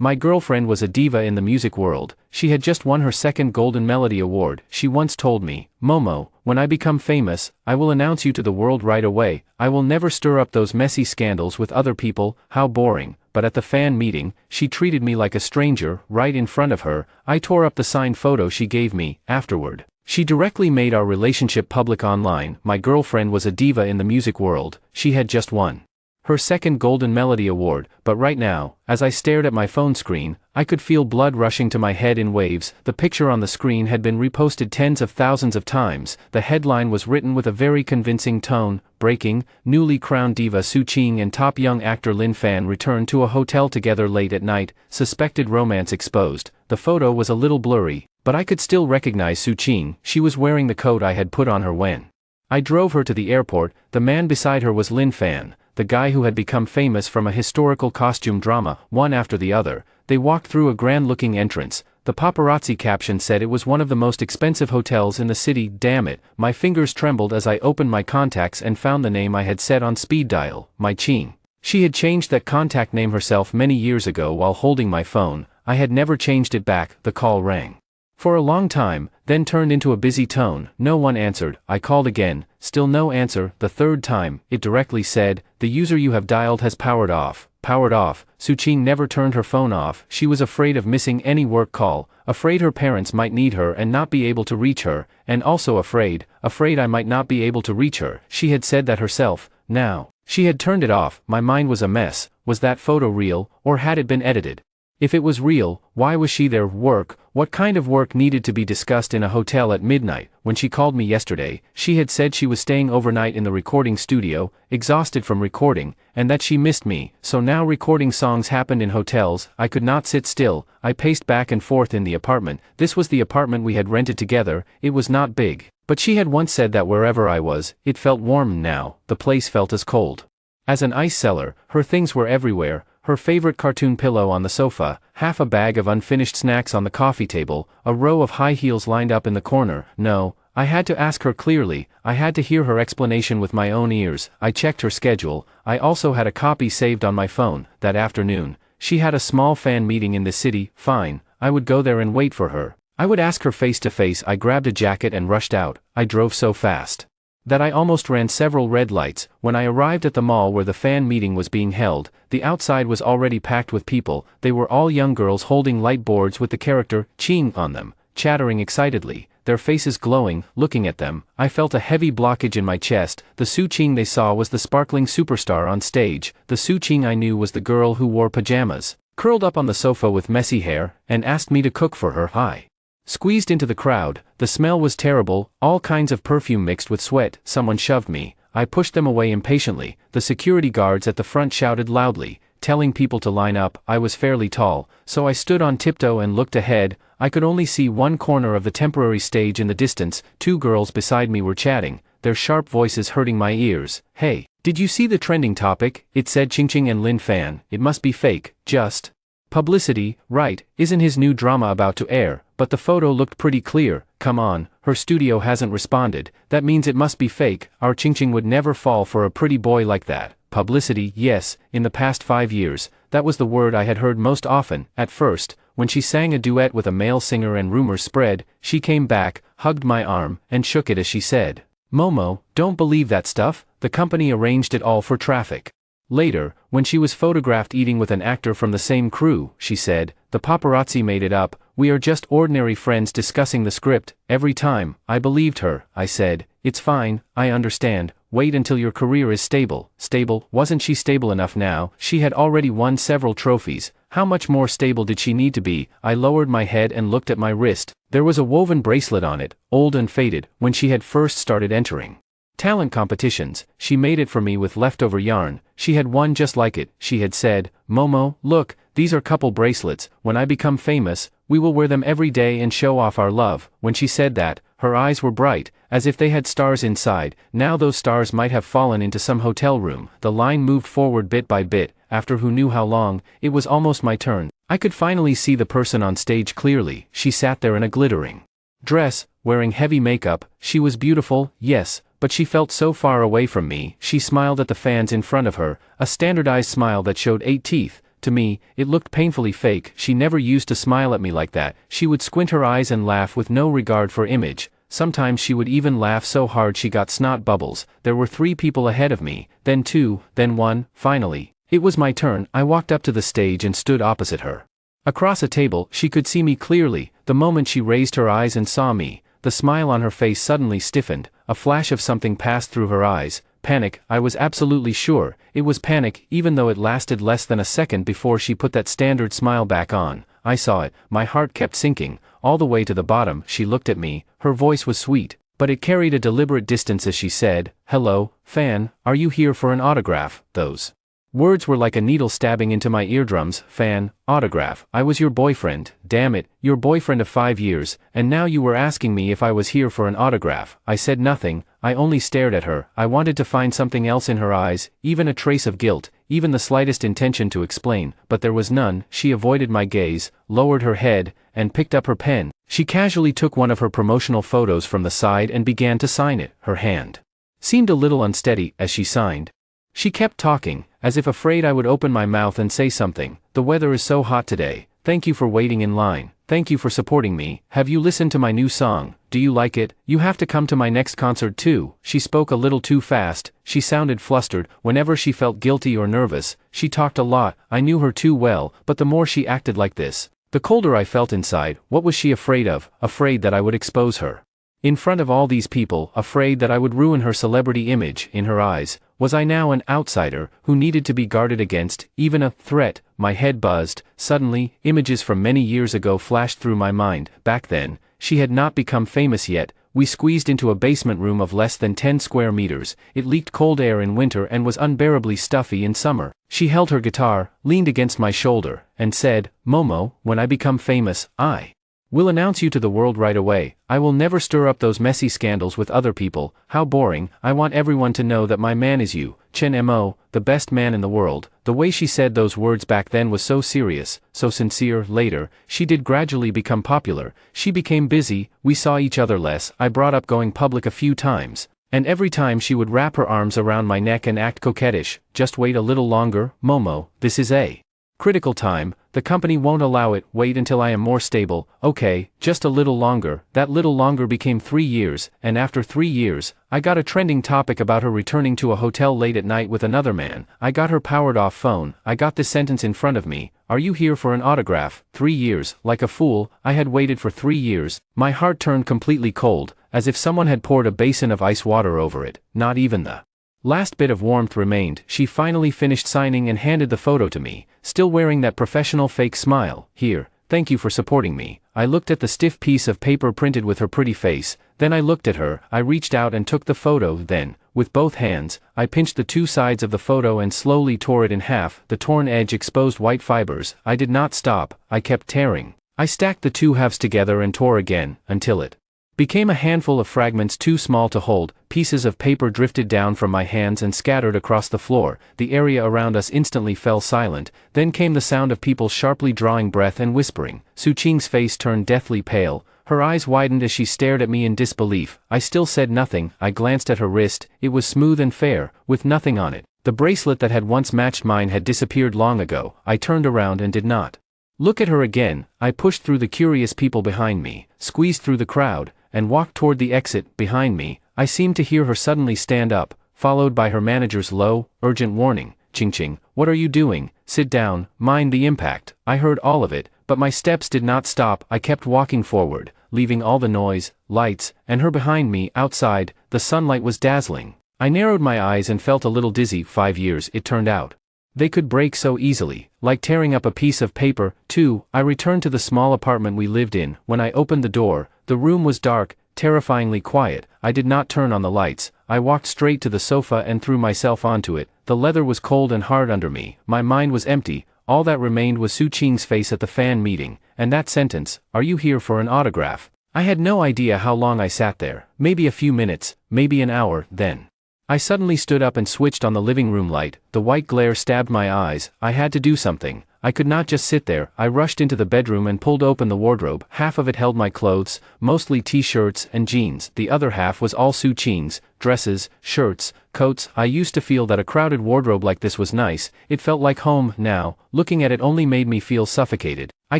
My girlfriend was a diva in the music world. She had just won her second Golden Melody Award. She once told me, "Momo, when I become famous, I will announce you to the world right away. I will never stir up those messy scandals with other people, how boring." But at the fan meeting, she treated me like a stranger, right in front of her. I tore up the signed photo she gave me. Afterward, she directly made our relationship public online. My girlfriend was a diva in the music world. She had just won her second Golden Melody Award, but right now, as I stared at my phone screen, I could feel blood rushing to my head in waves. The picture on the screen had been reposted tens of thousands of times. The headline was written with a very convincing tone: breaking, newly crowned diva Su Qing and top young actor Lin Fan return to a hotel together late at night, suspected romance exposed. The photo was a little blurry, but I could still recognize Su Qing. She was wearing the coat I had put on her when I drove her to the airport. The man beside her was Lin Fan, the guy who had become famous from a historical costume drama. One after the other, they walked through a grand-looking entrance. The paparazzi caption said it was one of the most expensive hotels in the city. Damn it, my fingers trembled as I opened my contacts and found the name I had set on speed dial, my Qing. She had changed that contact name herself many years ago while holding my phone. I had never changed it back. The call rang for a long time, then turned into a busy tone. No one answered. I called again, still no answer. The third time, it directly said, "The user you have dialed has powered off." Powered off. Su Qing never turned her phone off. She was afraid of missing any work call, afraid her parents might need her and not be able to reach her, and also afraid I might not be able to reach her. She had said that herself. Now, she had turned it off. My mind was a mess. Was that photo real, or had it been edited? If it was real, why was she there? Work? What kind of work needed to be discussed in a hotel at midnight? When she called me yesterday, she had said she was staying overnight in the recording studio, exhausted from recording, and that she missed me. So now recording songs happened in hotels. I could not sit still. I paced back and forth in the apartment. This was the apartment we had rented together. It was not big, but she had once said that wherever I was, it felt warm. Now, the place felt as cold as an ice cellar. Her things were everywhere. Her favorite cartoon pillow on the sofa, half a bag of unfinished snacks on the coffee table, a row of high heels lined up in the corner. No, I had to ask her clearly. I had to hear her explanation with my own ears. I checked her schedule. I also had a copy saved on my phone. That afternoon, she had a small fan meeting in the city. Fine, I would go there and wait for her. I would ask her face to face. I grabbed a jacket and rushed out. I drove so fast that I almost ran several red lights. When I arrived at the mall where the fan meeting was being held, the outside was already packed with people. They were all young girls holding light boards with the character Qing on them, chattering excitedly, their faces glowing. Looking at them, I felt a heavy blockage in my chest. The Su Qing they saw was the sparkling superstar on stage. The Su Qing I knew was the girl who wore pajamas, curled up on the sofa with messy hair, and asked me to cook for her. I squeezed into the crowd. The smell was terrible, all kinds of perfume mixed with sweat. Someone shoved me. I pushed them away impatiently. The security guards at the front shouted loudly, telling people to line up. I was fairly tall, so I stood on tiptoe and looked ahead. I could only see one corner of the temporary stage in the distance. Two girls beside me were chatting, their sharp voices hurting my ears. "Hey, did you see the trending topic?" It said Qing and Lin Fan. It must be fake, just publicity, right? Isn't his new drama about to air? But the photo looked pretty clear. Come on, her studio hasn't responded. That means it must be fake. Our Qing would never fall for a pretty boy like that. Publicity, yes. In the past 5 years, that was the word I had heard most often. At first, when she sang a duet with a male singer and rumors spread, she came back, hugged my arm, and shook it as she said, "Momo, don't believe that stuff. The company arranged it all for traffic." Later, when she was photographed eating with an actor from the same crew, she said, "The paparazzi made it up. We are just ordinary friends discussing the script." Every time, I believed her. I said, "It's fine, I understand. Wait until your career is stable." Stable? Wasn't she stable enough now? She had already won several trophies. How much more stable did she need to be? I lowered my head and looked at my wrist. There was a woven bracelet on it, old and faded. When she had first started entering talent competitions, she made it for me with leftover yarn. She had one just like it. She had said, "Momo, look, these are couple bracelets. When I become famous, we will wear them every day and show off our love." When she said that, her eyes were bright, as if they had stars inside. Now those stars might have fallen into some hotel room. The line moved forward bit by bit. After who knew how long, it was almost my turn. I could finally see the person on stage clearly. She sat there in a glittering dress, wearing heavy makeup. She was beautiful, yes, but she felt so far away from me. She smiled at the fans in front of her, a standardized smile that showed 8 teeth. To me, it looked painfully fake. She never used to smile at me like that. She would squint her eyes and laugh with no regard for image. Sometimes she would even laugh so hard she got snot bubbles. There were 3 people ahead of me, then 2, then 1, finally. It was my turn. I walked up to the stage and stood opposite her. Across a table, she could see me clearly. The moment she raised her eyes and saw me, the smile on her face suddenly stiffened. A flash of something passed through her eyes. Panic, I was absolutely sure. It was panic, even though it lasted less than a second before she put that standard smile back on. I saw it. My heart kept sinking. All the way to the bottom, she looked at me. Her voice was sweet, but it carried a deliberate distance as she said, "Hello, fan, are you here for an autograph?" Those words were like a needle stabbing into my eardrums. Fan, autograph. I was your boyfriend, damn it, your boyfriend of 5 years, and now you were asking me if I was here for an autograph. I said nothing, I only stared at her. I wanted to find something else in her eyes, even a trace of guilt, even the slightest intention to explain, but there was none. She avoided my gaze, lowered her head, and picked up her pen. She casually took one of her promotional photos from the side and began to sign it. Her hand seemed a little unsteady as she signed. She kept talking, as if afraid I would open my mouth and say something. "The weather is so hot today. Thank you for waiting in line. Thank you for supporting me. Have you listened to my new song? Do you like it? You have to come to my next concert too." She spoke a little too fast. She sounded flustered. Whenever she felt guilty or nervous, she talked a lot. I knew her too well, but the more she acted like this, the colder I felt inside. What was she afraid of? Afraid that I would expose her in front of all these people, afraid that I would ruin her celebrity image. In her eyes, was I now an outsider who needed to be guarded against, even a threat? My head buzzed. Suddenly, images from many years ago flashed through my mind. Back then, she had not become famous yet. We squeezed into a basement room of less than 10 square meters. It leaked cold air in winter and was unbearably stuffy in summer. She held her guitar, leaned against my shoulder, and said, "Momo, when I become famous, I will announce you to the world right away. I will never stir up those messy scandals with other people. How boring. I want everyone to know that my man is you, Chen Mo, the best man in the world." The way she said those words back then was so serious, so sincere. Later, she did gradually become popular. She became busy, we saw each other less. I brought up going public a few times, and every time she would wrap her arms around my neck and act coquettish. "Just wait a little longer, Momo, this is a critical time. The company won't allow it. Wait until I am more stable." Okay, just a little longer. That little longer became 3 years, and after 3 years, I got a trending topic about her returning to a hotel late at night with another man. I got her powered off phone. I got this sentence in front of me. "Are you here for an autograph?" 3 years, like a fool, I had waited for 3 years. My heart turned completely cold, as if someone had poured a basin of ice water over it. Not even the last bit of warmth remained. She finally finished signing and handed the photo to me, still wearing that professional fake smile. "Here, thank you for supporting me." I looked at the stiff piece of paper printed with her pretty face, then I looked at her. I reached out and took the photo. Then, with both hands, I pinched the 2 sides of the photo and slowly tore it in half. The torn edge exposed white fibers. I did not stop. I kept tearing. I stacked the 2 halves together and tore again, until it became a handful of fragments too small to hold. Pieces of paper drifted down from my hands and scattered across the floor. The area around us instantly fell silent. Then came the sound of people sharply drawing breath and whispering. Su Qing's face turned deathly pale. Her eyes widened as she stared at me in disbelief. I still said nothing. I glanced at her wrist. It was smooth and fair, with nothing on it. The bracelet that had once matched mine had disappeared long ago. I turned around and did not look at her again. I pushed through the curious people behind me, squeezed through the crowd, and walked toward the exit. Behind me, I seemed to hear her suddenly stand up, followed by her manager's low, urgent warning. "Ching, what are you doing? Sit down, mind the impact." I heard all of it, but my steps did not stop. I kept walking forward, leaving all the noise, lights, and her behind me. Outside, the sunlight was dazzling. I narrowed my eyes and felt a little dizzy. 5 years, it turned out. They could break so easily, like tearing up a piece of paper. 2. I returned to the small apartment we lived in. When I opened the door, the room was dark, terrifyingly quiet. I did not turn on the lights. I walked straight to the sofa and threw myself onto it. The leather was cold and hard under me. My mind was empty. All that remained was Su Qing's face at the fan meeting, and that sentence, "Are you here for an autograph?" I had no idea how long I sat there. Maybe a few minutes, maybe an hour. Then I suddenly stood up and switched on the living room light. The white glare stabbed my eyes. I had to do something. I could not just sit there. I rushed into the bedroom and pulled open the wardrobe. Half of it held my clothes, mostly t-shirts and jeans. The other half was all suit-jeans, dresses, shirts, coats. I used to feel that a crowded wardrobe like this was nice. It felt like home. Now, looking at it only made me feel suffocated. I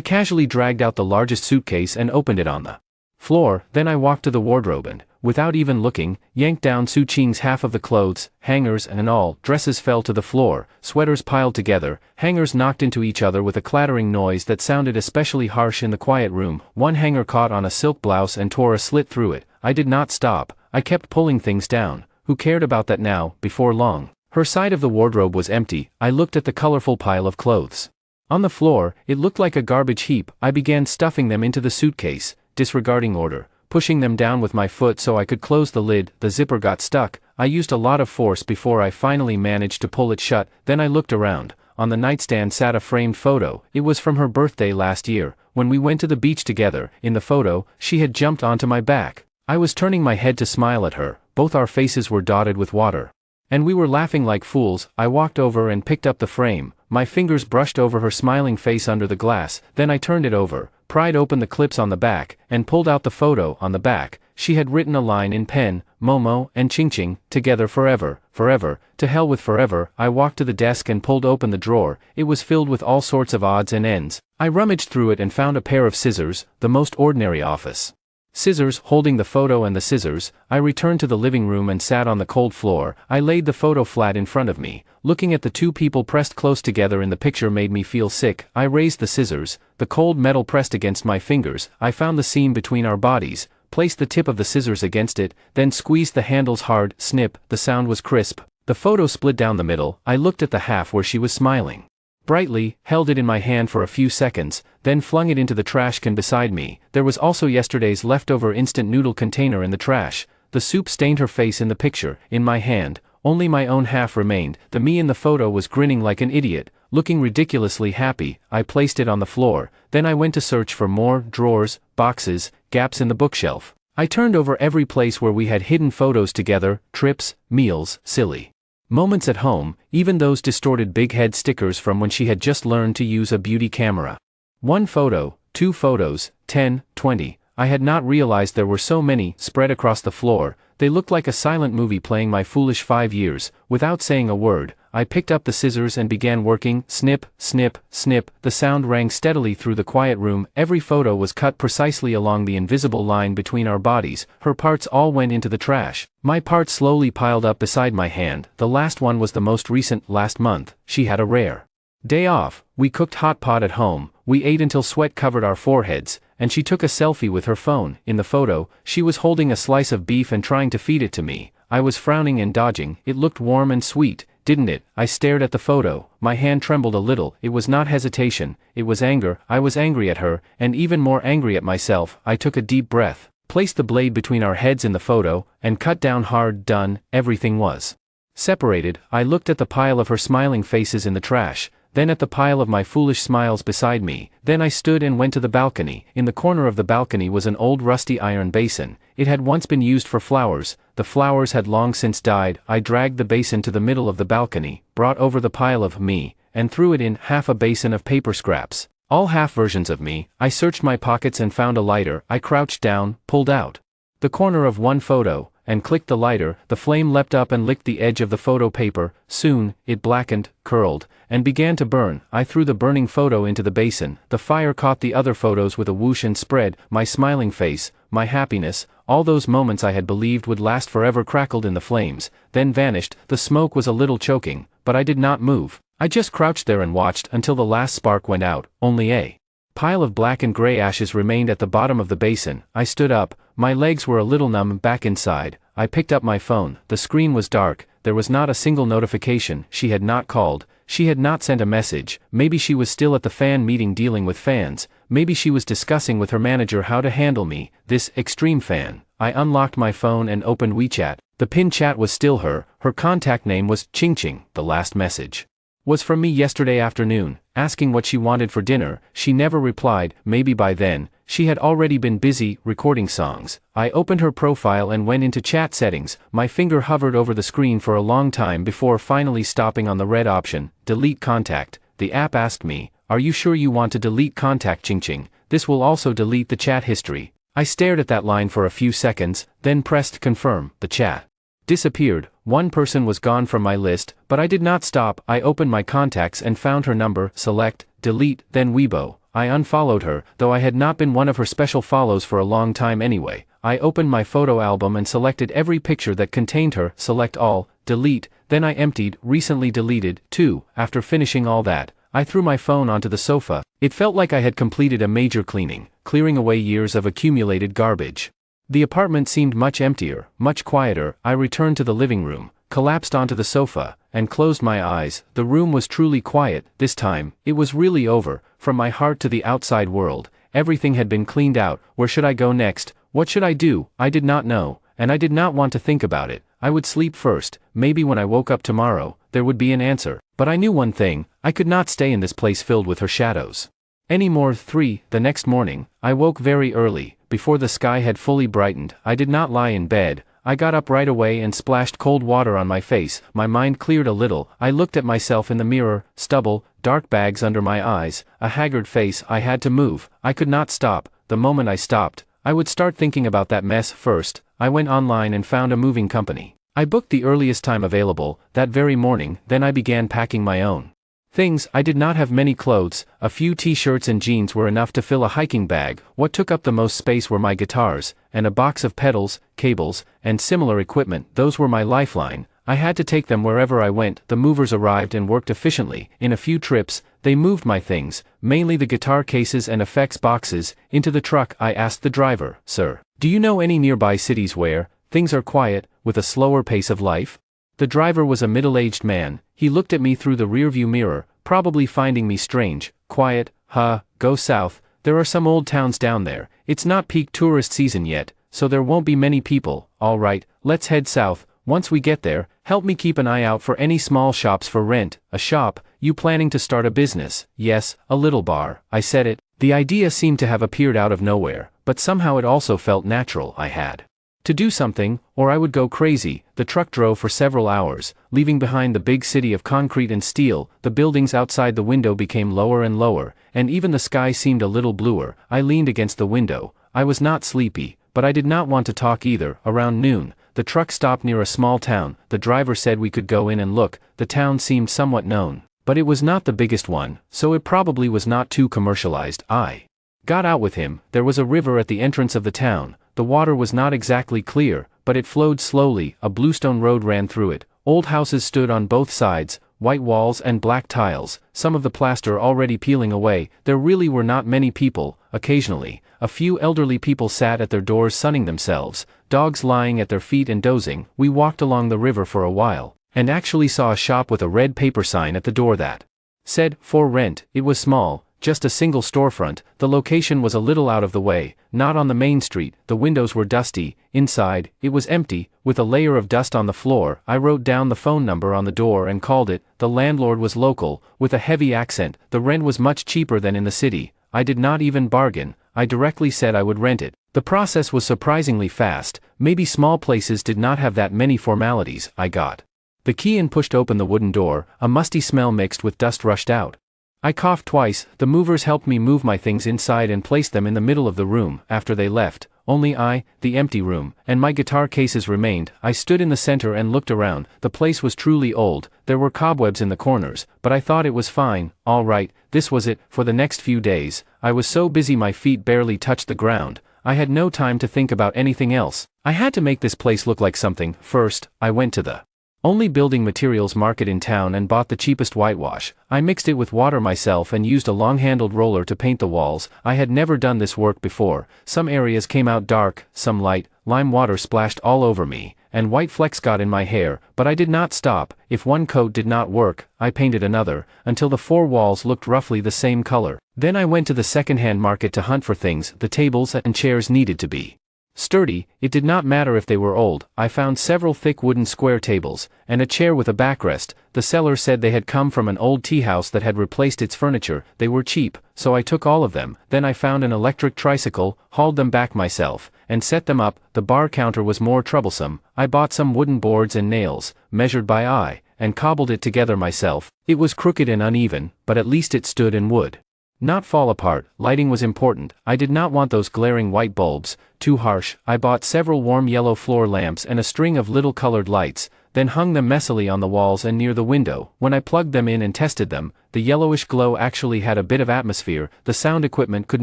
casually dragged out the largest suitcase and opened it on the floor. Then I walked to the wardrobe and, without even looking, yanked down Su-Ching's half of the clothes, hangers and all. Dresses fell to the floor, sweaters piled together, hangers knocked into each other with a clattering noise that sounded especially harsh in the quiet room. One hanger caught on a silk blouse and tore a slit through it. I did not stop. I kept pulling things down. Who cared about that now? Before long, her side of the wardrobe was empty. I looked at the colorful pile of clothes on the floor. It looked like a garbage heap. I began stuffing them into the suitcase, disregarding order, pushing them down with my foot so I could close the lid. The zipper got stuck. I used a lot of force before I finally managed to pull it shut. Then I looked around. On the nightstand sat a framed photo. It was from her birthday last year, when we went to the beach together. In the photo, she had jumped onto my back. I was turning my head to smile at her. Both our faces were dotted with water, and we were laughing like fools. I walked over and picked up the frame. My fingers brushed over her smiling face under the glass. Then I turned it over, pried open the clips on the back, and pulled out the photo. On the back, she had written a line in pen: Momo and Ching, together forever, forever, to hell with forever. I walked to the desk and pulled open the drawer. It was filled with all sorts of odds and ends. I rummaged through it and found a pair of scissors, the most ordinary office scissors. Holding the photo and the scissors, I returned to the living room and sat on the cold floor. I laid the photo flat in front of me. Looking at the two people pressed close together in the picture made me feel sick. I raised the scissors, the cold metal pressed against my fingers. I found the seam between our bodies, placed the tip of the scissors against it, then squeezed the handles hard. Snip, the sound was crisp. The photo split down the middle. I looked at the half where she was smiling brightly, held it in my hand for a few seconds, then flung it into the trash can beside me. There was also yesterday's leftover instant noodle container in the trash. The soup stained her face in the picture. In my hand, only my own half remained. The me in the photo was grinning like an idiot, looking ridiculously happy. I placed it on the floor. Then I went to search for more drawers, boxes, gaps in the bookshelf. I turned over every place where we had hidden photos together, trips, meals, silly moments at home, even those distorted big head stickers from when she had just learned to use a beauty camera. One photo, two photos, 10, 20. I had not realized there were so many spread across the floor. They looked like a silent movie playing my foolish 5 years. Without saying a word, I picked up the scissors and began working. Snip, snip, snip. The sound rang steadily through the quiet room. Every photo was cut precisely along the invisible line between our bodies. Her parts all went into the trash. My parts slowly piled up beside my hand. The last one was the most recent. Last month, she had a rare day off. We cooked hot pot at home. We ate until sweat covered our foreheads, and she took a selfie with her phone. In the photo, she was holding a slice of beef and trying to feed it to me. I was frowning and dodging. It looked warm and sweet, didn't it? I stared at the photo. My hand trembled a little. It was not hesitation, it was anger. I was angry at her, and even more angry at myself. I took a deep breath, placed the blade between our heads in the photo, and cut down hard. Done. Everything was separated. I looked at the pile of her smiling faces in the trash, then at the pile of my foolish smiles beside me. Then I stood and went to the balcony. In the corner of the balcony was an old rusty iron basin. It had once been used for flowers. The flowers had long since died. I dragged the basin to the middle of the balcony, brought over the pile of me, and threw it in. Half a basin of paper scraps, all half versions of me. I searched my pockets and found a lighter. I crouched down, pulled out the corner of one photo, and clicked the lighter. The flame leapt up and licked the edge of the photo paper. Soon, it blackened, curled, and began to burn. I threw the burning photo into the basin. The fire caught the other photos with a whoosh and spread. My smiling face, my happiness, all those moments I had believed would last forever crackled in the flames, then vanished. The smoke was a little choking, but I did not move. I just crouched there and watched until the last spark went out. Only a pile of black and gray ashes remained at the bottom of the basin. I stood up. My legs were a little numb. Back inside, I picked up my phone. The screen was dark. There was not a single notification. She had not called. She had not sent a message. Maybe she was still at the fan meeting dealing with fans. Maybe she was discussing with her manager how to handle me, this extreme fan. I unlocked my phone and opened WeChat. The pinned chat was still her. Her contact name was Ching. The last message was from me yesterday afternoon, asking what she wanted for dinner. She never replied. Maybe by then, she had already been busy recording songs. I opened her profile and went into chat settings. My finger hovered over the screen for a long time before finally stopping on the red option, delete contact. The app asked me, are you sure you want to delete contact Ching Ching? This will also delete the chat history. I stared at that line for a few seconds, then pressed confirm. The chat disappeared. One person was gone from my list, but I did not stop. I opened my contacts and found her number, select, delete, then Weibo. I unfollowed her, though I had not been one of her special follows for a long time anyway. I opened my photo album and selected every picture that contained her, select all, delete, then I emptied, recently deleted, too. After finishing all that, I threw my phone onto the sofa. It felt like I had completed a major cleaning, clearing away years of accumulated garbage. The apartment seemed much emptier, much quieter. I returned to the living room, collapsed onto the sofa, and closed my eyes. The room was truly quiet. This time, it was really over. From my heart to the outside world, everything had been cleaned out. Where should I go next? What should I do? I did not know, and I did not want to think about it. I would sleep first. Maybe when I woke up tomorrow, there would be an answer. But I knew one thing, I could not stay in this place filled with her shadows anymore. 3. The next morning, I woke very early, before the sky had fully brightened. I did not lie in bed. I got up right away and splashed cold water on my face. My mind cleared a little. I looked at myself in the mirror, stubble, dark bags under my eyes, a haggard face. I had to move. I could not stop. The moment I stopped, I would start thinking about that mess. First, I went online and found a moving company. I booked the earliest time available, that very morning. Then I began packing my own things. I did not have many clothes. A few t-shirts and jeans were enough to fill a hiking bag. What took up the most space were my guitars, and a box of pedals, cables, and similar equipment. Those were my lifeline. I had to take them wherever I went. The movers arrived and worked efficiently. In a few trips, they moved my things, mainly the guitar cases and effects boxes, into the truck. I asked the driver, "Sir, do you know any nearby cities where things are quiet, with a slower pace of life?" The driver was a middle-aged man. He looked at me through the rearview mirror, probably finding me strange. "Quiet, huh? Go south. There are some old towns down there. It's not peak tourist season yet, so there won't be many people." "All right, let's head south. Once we get there, help me keep an eye out for any small shops for rent." "A shop? You planning to start a business?" "Yes, a little bar." I said it. The idea seemed to have appeared out of nowhere, but somehow it also felt natural. I had to do something, or I would go crazy. The truck drove for several hours, leaving behind the big city of concrete and steel. The buildings outside the window became lower and lower, and even the sky seemed a little bluer. I leaned against the window. I was not sleepy, but I did not want to talk either. Around noon, the truck stopped near a small town. The driver said we could go in and look. The town seemed somewhat known, but it was not the biggest one, so it probably was not too commercialized. I got out with him. There was a river at the entrance of the town. The water was not exactly clear, but it flowed slowly. A bluestone road ran through it. Old houses stood on both sides, white walls and black tiles, some of the plaster already peeling away. There really were not many people. Occasionally, a few elderly people sat at their doors sunning themselves, dogs lying at their feet and dozing. We walked along the river for a while, and actually saw a shop with a red paper sign at the door that said, "For rent." It was small, just a single storefront. The location was a little out of the way, not on the main street. The windows were dusty. Inside, it was empty, with a layer of dust on the floor. I wrote down the phone number on the door and called it. The landlord was local, with a heavy accent. The rent was much cheaper than in the city. I did not even bargain. I directly said I would rent it. The process was surprisingly fast. Maybe small places did not have that many formalities. I got the key and pushed open the wooden door. A musty smell mixed with dust rushed out. I coughed twice. The movers helped me move my things inside and placed them in the middle of the room. After they left, only I, the empty room, and my guitar cases remained. I stood in the center and looked around. The place was truly old. There were cobwebs in the corners, but I thought it was fine. All right, this was it. For the next few days, I was so busy my feet barely touched the ground. I had no time to think about anything else. I had to make this place look like something. First, I went to the only building materials market in town and bought the cheapest whitewash. I mixed it with water myself and used a long-handled roller to paint the walls. I had never done this work before. Some areas came out dark, some light. Lime water splashed all over me, and white flecks got in my hair, but I did not stop. If one coat did not work, I painted another, until the four walls looked roughly the same color. Then I went to the second-hand market to hunt for things. The tables and chairs needed to be sturdy. It did not matter if they were old. I found several thick wooden square tables, and a chair with a backrest. The seller said they had come from an old tea house that had replaced its furniture. They were cheap, so I took all of them. Then I found an electric tricycle, hauled them back myself, and set them up. The bar counter was more troublesome. I bought some wooden boards and nails, measured by eye, and cobbled it together myself. It was crooked and uneven, but at least it stood and would not fall apart. Lighting was important. I did not want those glaring white bulbs, too harsh. I bought several warm yellow floor lamps and a string of little colored lights, then hung them messily on the walls and near the window. When I plugged them in and tested them, the yellowish glow actually had a bit of atmosphere. The sound equipment could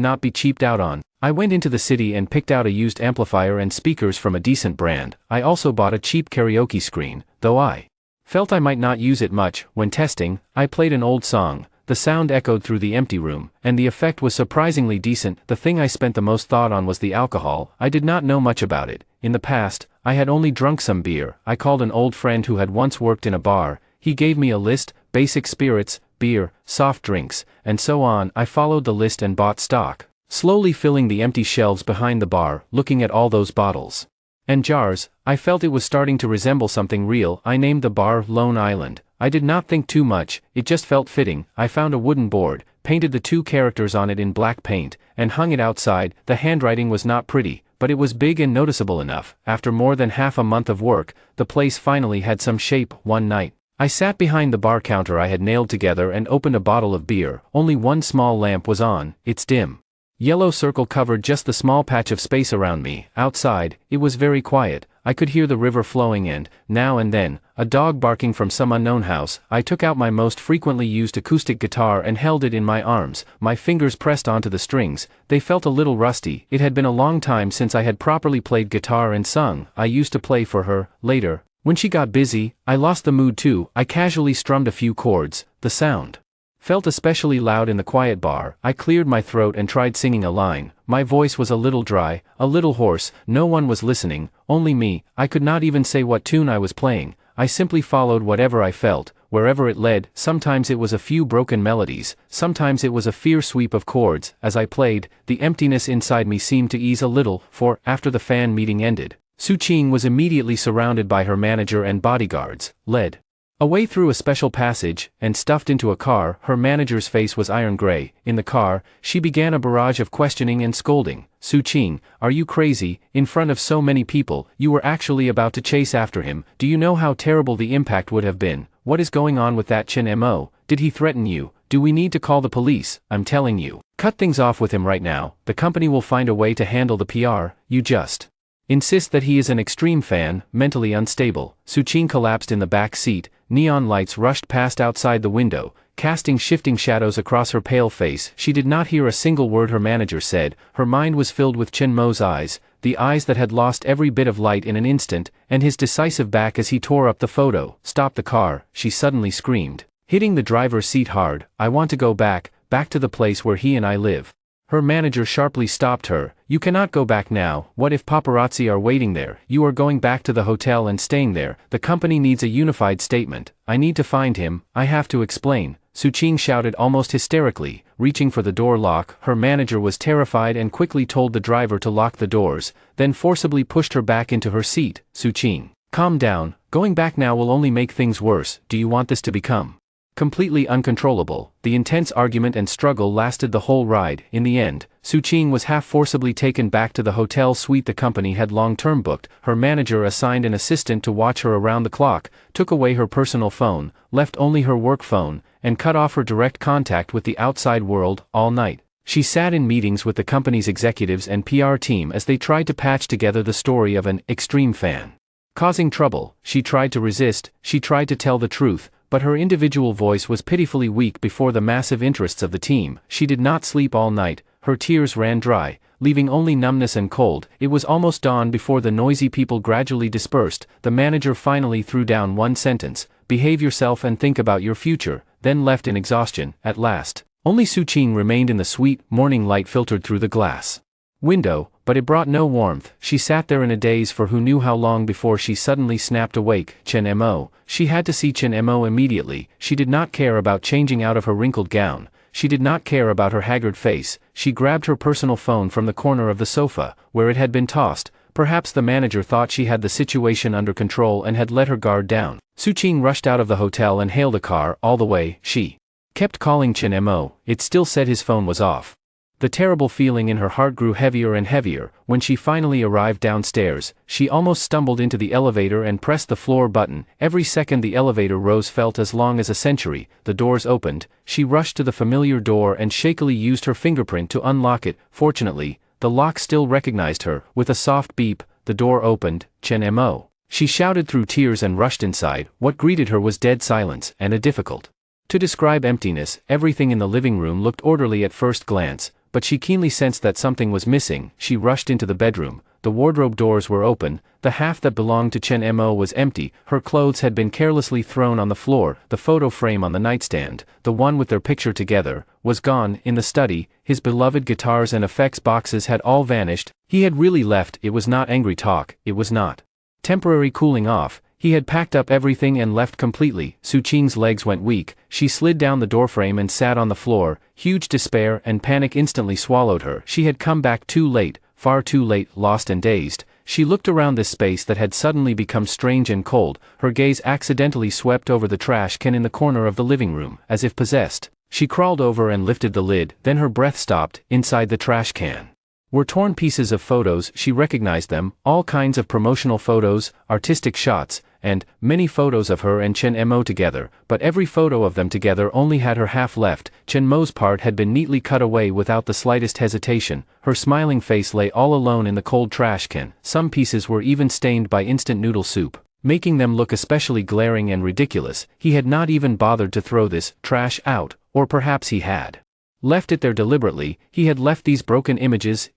not be cheaped out on. I went into the city and picked out a used amplifier and speakers from a decent brand. I also bought a cheap karaoke screen, though I felt I might not use it much. When testing, I played an old song. The sound echoed through the empty room, and the effect was surprisingly decent. The thing I spent the most thought on was the alcohol. I did not know much about it. In the past, I had only drunk some beer. I called an old friend who had once worked in a bar. He gave me a list: basic spirits, beer, soft drinks, and so on. I followed the list and bought stock, slowly filling the empty shelves behind the bar, looking at all those bottles and jars. I felt it was starting to resemble something real. I named the bar Lone Island. I did not think too much, it just felt fitting. I found a wooden board, painted the two characters on it in black paint, and hung it outside. The handwriting was not pretty, but it was big and noticeable enough. After more than half a month of work, the place finally had some shape. One night, I sat behind the bar counter I had nailed together and opened a bottle of beer. Only one small lamp was on. Its dim yellow circle covered just the small patch of space around me. Outside, it was very quiet. I could hear the river flowing and, now and then, a dog barking from some unknown house. I took out my most frequently used acoustic guitar and held it in my arms. My fingers pressed onto the strings. They felt a little rusty. It had been a long time since I had properly played guitar and sung. I used to play for her. Later, when she got busy, I lost the mood too. I casually strummed a few chords. The sound felt especially loud in the quiet bar. I cleared my throat and tried singing a line. My voice was a little dry, a little hoarse. No one was listening, only me. I could not even say what tune I was playing. I simply followed whatever I felt, wherever it led. Sometimes it was a few broken melodies, sometimes it was a fierce sweep of chords. As I played, the emptiness inside me seemed to ease a little, for, after the fan meeting ended, Su-ching was immediately surrounded by her manager and bodyguards, led away through a special passage, and stuffed into a car. Her manager's face was iron gray. In the car, she began a barrage of questioning and scolding. Su-ching, are you crazy? In front of so many people, you were actually about to chase after him. Do you know how terrible the impact would have been? What is going on with that Chen Mo? Did he threaten you? Do we need to call the police? I'm telling you, cut things off with him right now. The company will find a way to handle the PR. You just insist that he is an extreme fan, mentally unstable. Su-ching collapsed in the back seat. Neon lights rushed past outside the window, casting shifting shadows across her pale face. She did not hear a single word her manager said. Her mind was filled with Chen Mo's eyes, the eyes that had lost every bit of light in an instant, and his decisive back as he tore up the photo. Stop the car, she suddenly screamed, hitting the driver's seat hard. I want to go back to the place where he and I live. Her manager sharply stopped her. You cannot go back now. What if paparazzi are waiting there? You are going back to the hotel and staying there. The company needs a unified statement. I need to find him. I have to explain. Su-ching shouted almost hysterically, reaching for the door lock. Her manager was terrified and quickly told the driver to lock the doors, then forcibly pushed her back into her seat. Su-ching, calm down. Going back now will only make things worse. Do you want this to become completely uncontrollable? The intense argument and struggle lasted the whole ride. In the end, Su-ching was half forcibly taken back to the hotel suite the company had long-term booked. Her manager assigned an assistant to watch her around the clock, took away her personal phone, left only her work phone, and cut off her direct contact with the outside world. All night, she sat in meetings with the company's executives and PR team as they tried to patch together the story of an extreme fan causing trouble. She tried to resist, she tried to tell the truth, but her individual voice was pitifully weak before the massive interests of the team. She did not sleep all night. Her tears ran dry, leaving only numbness and cold. It was almost dawn before the noisy people gradually dispersed. The manager finally threw down one sentence: behave yourself and think about your future, then left in exhaustion. At last, only Su-ching remained in the suite. Morning light filtered through the glass window, but it brought no warmth. She sat there in a daze for who knew how long before she suddenly snapped awake. Chen Mo. She had to see Chen Mo immediately. She did not care about changing out of her wrinkled gown. She did not care about her haggard face. She grabbed her personal phone from the corner of the sofa, where it had been tossed. Perhaps the manager thought she had the situation under control and had let her guard down. Su-ching rushed out of the hotel and hailed a car. All the way, she kept calling Chen Mo. It still said his phone was off. The terrible feeling in her heart grew heavier and heavier. When she finally arrived downstairs, she almost stumbled into the elevator and pressed the floor button. Every second the elevator rose felt as long as a century. The doors opened. She rushed to the familiar door and shakily used her fingerprint to unlock it. Fortunately, the lock still recognized her. With a soft beep, the door opened. Chen Mo. She shouted through tears and rushed inside. What greeted her was dead silence and a difficult to describe emptiness. Everything in the living room looked orderly at first glance, but she keenly sensed that something was missing. She rushed into the bedroom. The wardrobe doors were open. The half that belonged to Chen Mo was empty. Her clothes had been carelessly thrown on the floor. The photo frame on the nightstand, the one with their picture together, was gone. In the study, his beloved guitars and effects boxes had all vanished. He had really left. It was not angry talk. It was not temporary cooling off. He had packed up everything and left completely. Su Qing's legs went weak. She slid down the doorframe and sat on the floor. Huge despair and panic instantly swallowed her. She had come back too late, far too late. Lost and dazed, she looked around this space that had suddenly become strange and cold. Her gaze accidentally swept over the trash can in the corner of the living room. As if possessed, she crawled over and lifted the lid. Then her breath stopped. Inside the trash can were torn pieces of photos. She recognized them, all kinds of promotional photos, artistic shots, and many photos of her and Chen Mo together, but every photo of them together only had her half left. Chen Mo's part had been neatly cut away without the slightest hesitation. Her smiling face lay all alone in the cold trash can. Some pieces were even stained by instant noodle soup, making them look especially glaring and ridiculous. He had not even bothered to throw this trash out, or perhaps he had left it there deliberately. He had left these broken images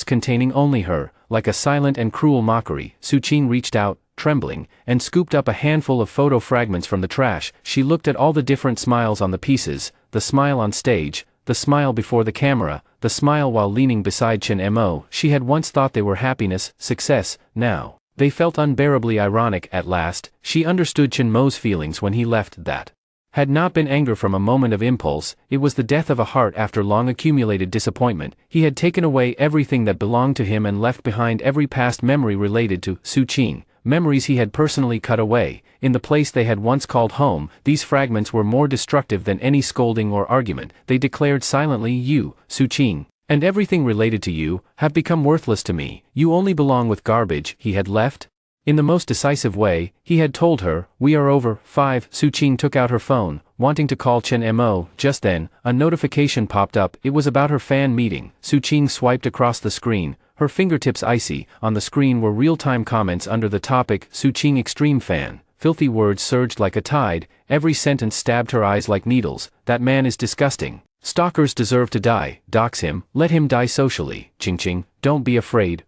containing only her, like a silent and cruel mockery. Su Qing reached out, trembling, and scooped up a handful of photo fragments from the trash. She looked at all the different smiles on the pieces, the smile on stage, the smile before the camera, the smile while leaning beside Chen Mo. She had once thought they were happiness, success. Now they felt unbearably ironic. At last, she understood Chen Mo's feelings when he left. That had not been anger from a moment of impulse. It was the death of a heart after long accumulated disappointment. He had taken away everything that belonged to him and left behind every past memory related to Su Qing. Memories he had personally cut away. In the place they had once called home, these fragments were more destructive than any scolding or argument. They declared silently, "You, Su Qing, and everything related to you, have become worthless to me. You only belong with garbage." He had left. In the most decisive way, he had told her, "We are over." 5. Su Qing took out her phone, wanting to call Chen Mo. Just then, a notification popped up. It was about her fan meeting. Su Qing swiped across the screen, her fingertips icy. On the screen were real-time comments under the topic, Su Qing extreme fan. Filthy words surged like a tide. Every sentence stabbed her eyes like needles. "That man is disgusting. Stalkers deserve to die. Dox him. Let him die socially. Qing, don't be afraid.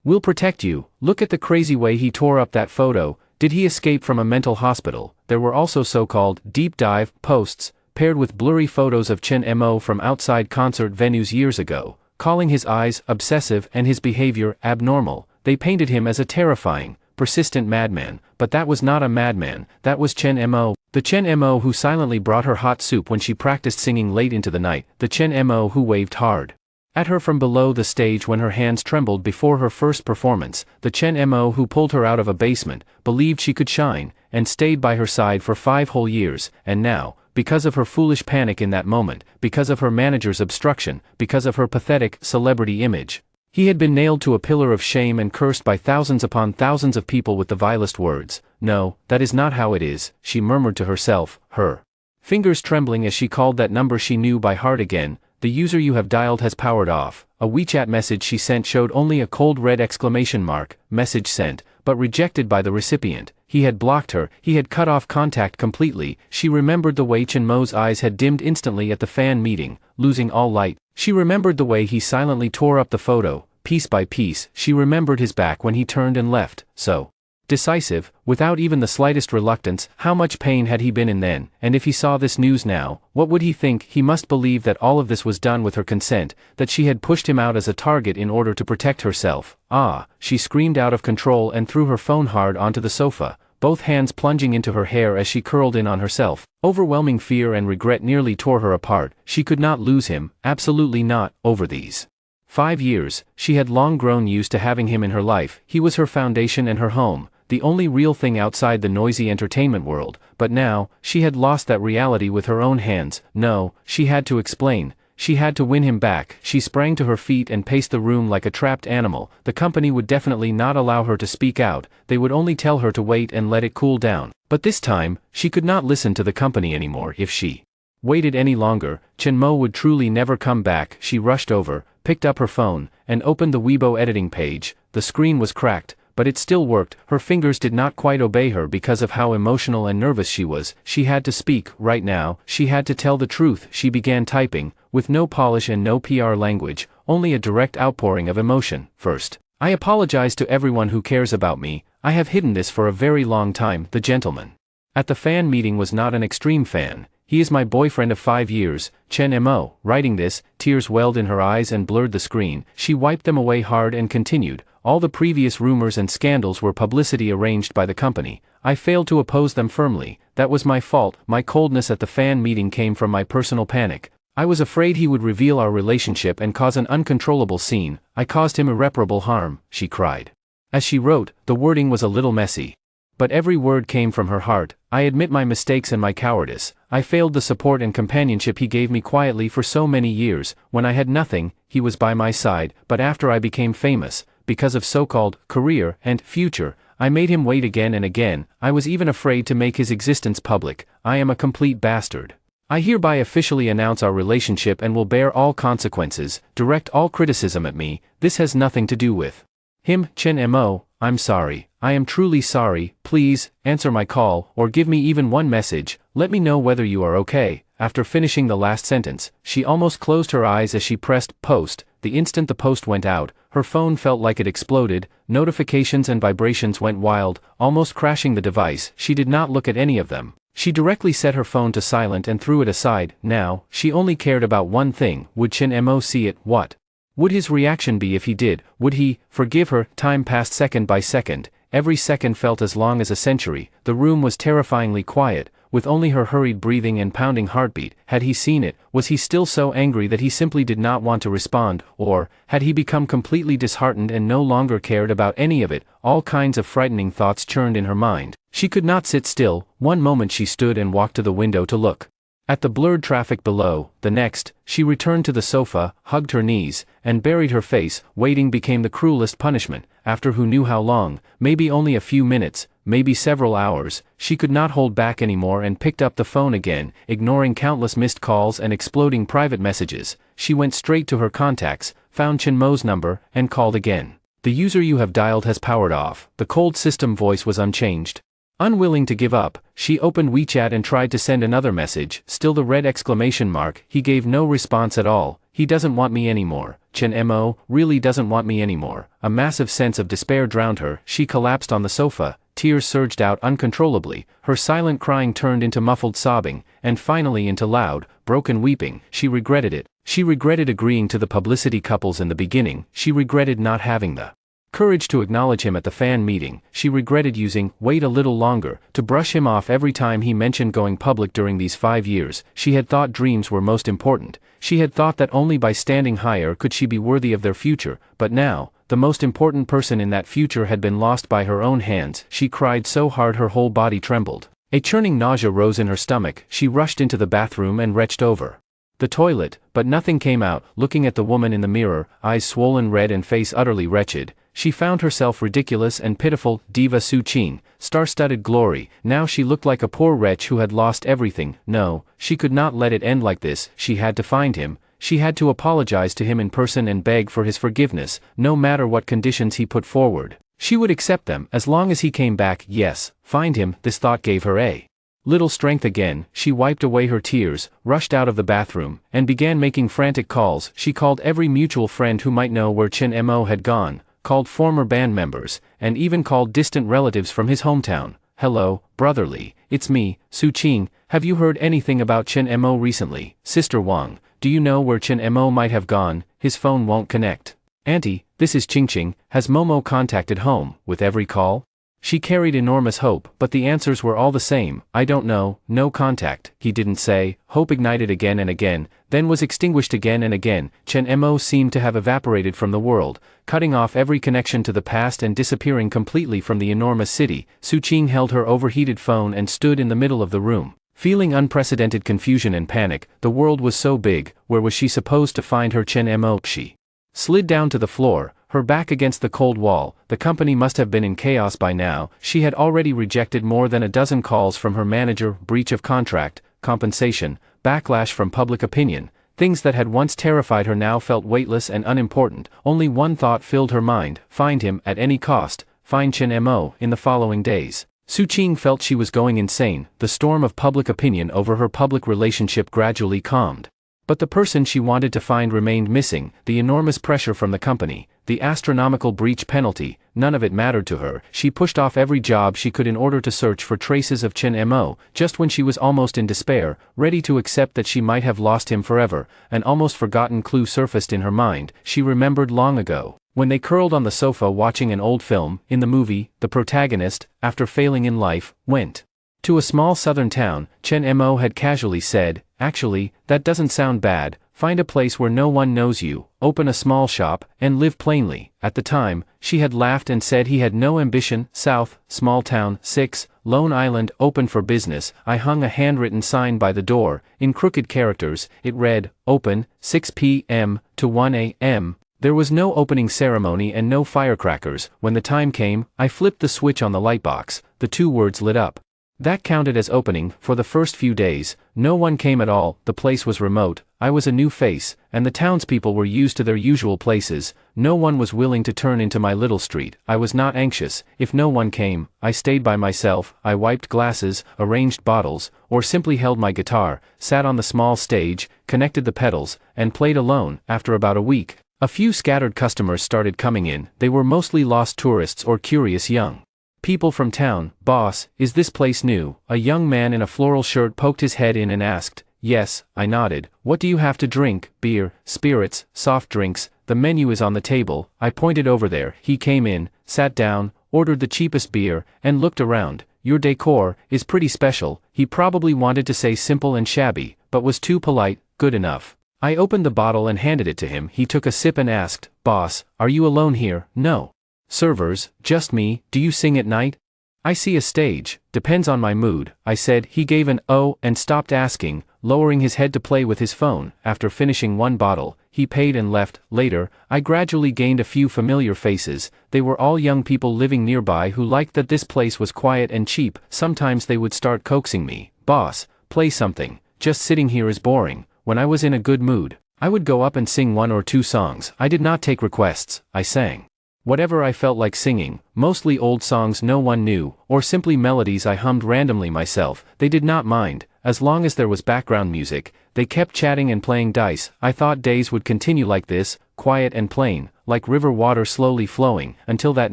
We'll protect you. Look at the crazy way he tore up that photo. Did he escape from a mental hospital?" There were also so-called deep dive posts, paired with blurry photos of Chen Mo from outside concert venues years ago, calling his eyes obsessive and his behavior abnormal. They painted him as a terrifying, persistent madman, but that was not a madman. That was Chen Mo. The Chen Mo who silently brought her hot soup when she practiced singing late into the night. The Chen Mo who waved hard at her from below the stage when her hands trembled before her first performance. The Chen Mo who pulled her out of a basement, believed she could shine, and stayed by her side for 5 whole years. And now, because of her foolish panic in that moment, because of her manager's obstruction, because of her pathetic celebrity image, he had been nailed to a pillar of shame and cursed by thousands upon thousands of people with the vilest words. "No, that is not how it is," she murmured to herself, her fingers trembling as she called that number she knew by heart again. "The user you have dialed has powered off." A WeChat message she sent showed only a cold red exclamation mark. Message sent, but rejected by the recipient. He had blocked her. He had cut off contact completely. She remembered the way Chen Mo's eyes had dimmed instantly at the fan meeting, losing all light. She remembered the way he silently tore up the photo, piece by piece. She remembered his back when he turned and left, so decisive, without even the slightest reluctance. How much pain had he been in then? And if he saw this news now, what would he think? He must believe that all of this was done with her consent, that she had pushed him out as a target in order to protect herself. Ah! She screamed out of control and threw her phone hard onto the sofa, both hands plunging into her hair as she curled in on herself. Overwhelming fear and regret nearly tore her apart. She could not lose him, absolutely not. Over these 5 years, she had long grown used to having him in her life. He was her foundation and her home, the only real thing outside the noisy entertainment world. But now, she had lost that reality with her own hands. No, she had to explain. she had to win him back. She sprang to her feet and paced the room like a trapped animal. The company would definitely not allow her to speak out, they would only tell her to wait and let it cool down. But this time, she could not listen to the company anymore. If she waited any longer, Chenmo would truly never come back. She rushed over, picked up her phone, and opened the Weibo editing page. The screen was cracked, but it still worked. Her fingers did not quite obey her because of how emotional and nervous she was. She had to speak, right now, she had to tell the truth. She began typing, with no polish and no PR language, only a direct outpouring of emotion. First, I apologize to everyone who cares about me. I have hidden this for a very long time. The gentleman at the fan meeting was not an extreme fan. He is my boyfriend of 5 years, Chen Mo. Writing this, tears welled in her eyes and blurred the screen. She wiped them away hard and continued, all the previous rumors and scandals were publicity arranged by the company. I failed to oppose them firmly. That was my fault. My coldness at the fan meeting came from my personal panic. I was afraid he would reveal our relationship and cause an uncontrollable scene. I caused him irreparable harm, she cried. As she wrote, the wording was a little messy. But every word came from her heart. I admit my mistakes and my cowardice. I failed the support and companionship he gave me quietly for so many years. When I had nothing, he was by my side, but after I became famous, because of so-called career and future, I made him wait again and again. I was even afraid to make his existence public. I am a complete bastard. I hereby officially announce our relationship and will bear all consequences, direct all criticism at me. This has nothing to do with him. Chen Mo, I'm sorry. I am truly sorry. Please, answer my call, or give me even one message. Let me know whether you are okay. After finishing the last sentence, she almost closed her eyes as she pressed post. The instant the post went out, her phone felt like it exploded. Notifications and vibrations went wild, almost crashing the device. She did not look at any of them. She directly set her phone to silent and threw it aside. Now, she only cared about one thing. Would Chen Mo see it? What would his reaction be if he did? Would he forgive her? Time passed second by second. Every second felt as long as a century. The room was terrifyingly quiet, with only her hurried breathing and pounding heartbeat. Had he seen it? Was he still so angry that he simply did not want to respond? Or had he become completely disheartened and no longer cared about any of it? All kinds of frightening thoughts churned in her mind. She could not sit still. One moment she stood and walked to the window to look at the blurred traffic below. The next, she returned to the sofa, hugged her knees, and buried her face. Waiting became the cruelest punishment. After who knew how long, maybe only a few minutes, maybe several hours, she could not hold back anymore and picked up the phone again, ignoring countless missed calls and exploding private messages. She went straight to her contacts, found Chen Mo's number, and called again. The user you have dialed has powered off. The cold system voice was unchanged. Unwilling to give up, she opened WeChat and tried to send another message, still the red exclamation mark. He gave no response at all. He doesn't want me anymore. Chen Mo really doesn't want me anymore. A massive sense of despair drowned her. She collapsed on the sofa. Tears surged out uncontrollably. Her silent crying turned into muffled sobbing, and finally into loud, broken weeping. She regretted it. She regretted agreeing to the publicity couples in the beginning. She regretted not having the courage to acknowledge him at the fan meeting. She regretted using "wait a little longer" to brush him off every time he mentioned going public during these 5 years. She had thought dreams were most important. She had thought that only by standing higher could she be worthy of their future, but now, the most important person in that future had been lost by her own hands. She cried so hard her whole body trembled. A churning nausea rose in her stomach. She rushed into the bathroom and retched over the toilet, but nothing came out. Looking at the woman in the mirror, eyes swollen red and face utterly wretched, she found herself ridiculous and pitiful. Diva Su Qing, star-studded glory. Now she looked like a poor wretch who had lost everything. No, she could not let it end like this. She had to find him. She had to apologize to him in person and beg for his forgiveness. No matter what conditions he put forward, she would accept them as long as he came back. Yes, find him. This thought gave her a little strength again. She wiped away her tears, rushed out of the bathroom, and began making frantic calls. She called every mutual friend who might know where Chen Mo had gone, called former band members, and even called distant relatives from his hometown. Hello, brotherly, it's me, Su Qing. Have you heard anything about Chen Mo recently? Sister Wang, do you know where Chen Mo might have gone? His phone won't connect. Auntie, this is Qingqing. Has Momo contacted home? With every call, she carried enormous hope, but the answers were all the same. I don't know, no contact. He didn't say. Hope ignited again and again, then was extinguished again and again. Chen Mo seemed to have evaporated from the world, cutting off every connection to the past and disappearing completely from the enormous city. Su Qing held her overheated phone and stood in the middle of the room, Feeling unprecedented confusion and panic, the world was so big, where was she supposed to find her Chen Mo? She slid down to the floor, her back against the cold wall. The company must have been in chaos by now. She had already rejected more than a dozen calls from her manager, breach of contract, compensation, backlash from public opinion. Things that had once terrified her now felt weightless and unimportant. Only one thought filled her mind: find him at any cost, find Chen Mo. In the following days, Su-ching felt she was going insane. The storm of public opinion over her public relationship gradually calmed. But the person she wanted to find remained missing. The enormous pressure from the company, the astronomical breach penalty, none of it mattered to her. She pushed off every job she could in order to search for traces of Chen Mo. Just when she was almost in despair, ready to accept that she might have lost him forever, an almost forgotten clue surfaced in her mind. She remembered long ago, when they curled on the sofa watching an old film. In the movie, the protagonist, after failing in life, went to a small southern town. Chen Mo had casually said, "Actually, that doesn't sound bad. Find a place where no one knows you, open a small shop, and live plainly." At the time, she had laughed and said he had no ambition. South, small town, 6, Lone Island, open for business. I hung a handwritten sign by the door. In crooked characters, it read, "Open, 6 p.m. to 1 a.m. There was no opening ceremony and no firecrackers. When the time came, I flipped the switch on the lightbox. The 2 words lit up. That counted as opening. For the first few days, no one came at all. The place was remote. I was a new face, and the townspeople were used to their usual places. No one was willing to turn into my little street. I was not anxious. If no one came, I stayed by myself. I wiped glasses, arranged bottles, or simply held my guitar, sat on the small stage, connected the pedals, and played alone. After about a week, a few scattered customers started coming in. They were mostly lost tourists or curious young people from town. "Boss, is this place new?" A young man in a floral shirt poked his head in and asked. "Yes," I nodded. "What do you have to drink?" "Beer, spirits, soft drinks. The menu is on the table." I pointed over there. He came in, sat down, ordered the cheapest beer, and looked around. "Your decor is pretty special." He probably wanted to say simple and shabby, but was too polite. "Good enough." I opened the bottle and handed it to him. He took a sip and asked, "Boss, are you alone here?" "No. Servers, just me." "Do you sing at night?" "I see a stage. Depends on my mood," I said. He gave an "oh" and stopped asking, lowering his head to play with his phone. After finishing 1 bottle, he paid and left. Later, I gradually gained a few familiar faces. They were all young people living nearby who liked that this place was quiet and cheap. Sometimes they would start coaxing me. "Boss, play something. Just sitting here is boring." When I was in a good mood, I would go up and sing 1 or 2 songs. I did not take requests. I sang whatever I felt like singing, mostly old songs no one knew, or simply melodies I hummed randomly myself. They did not mind, as long as there was background music. They kept chatting and playing dice. I thought days would continue like this, quiet and plain, like river water slowly flowing, until that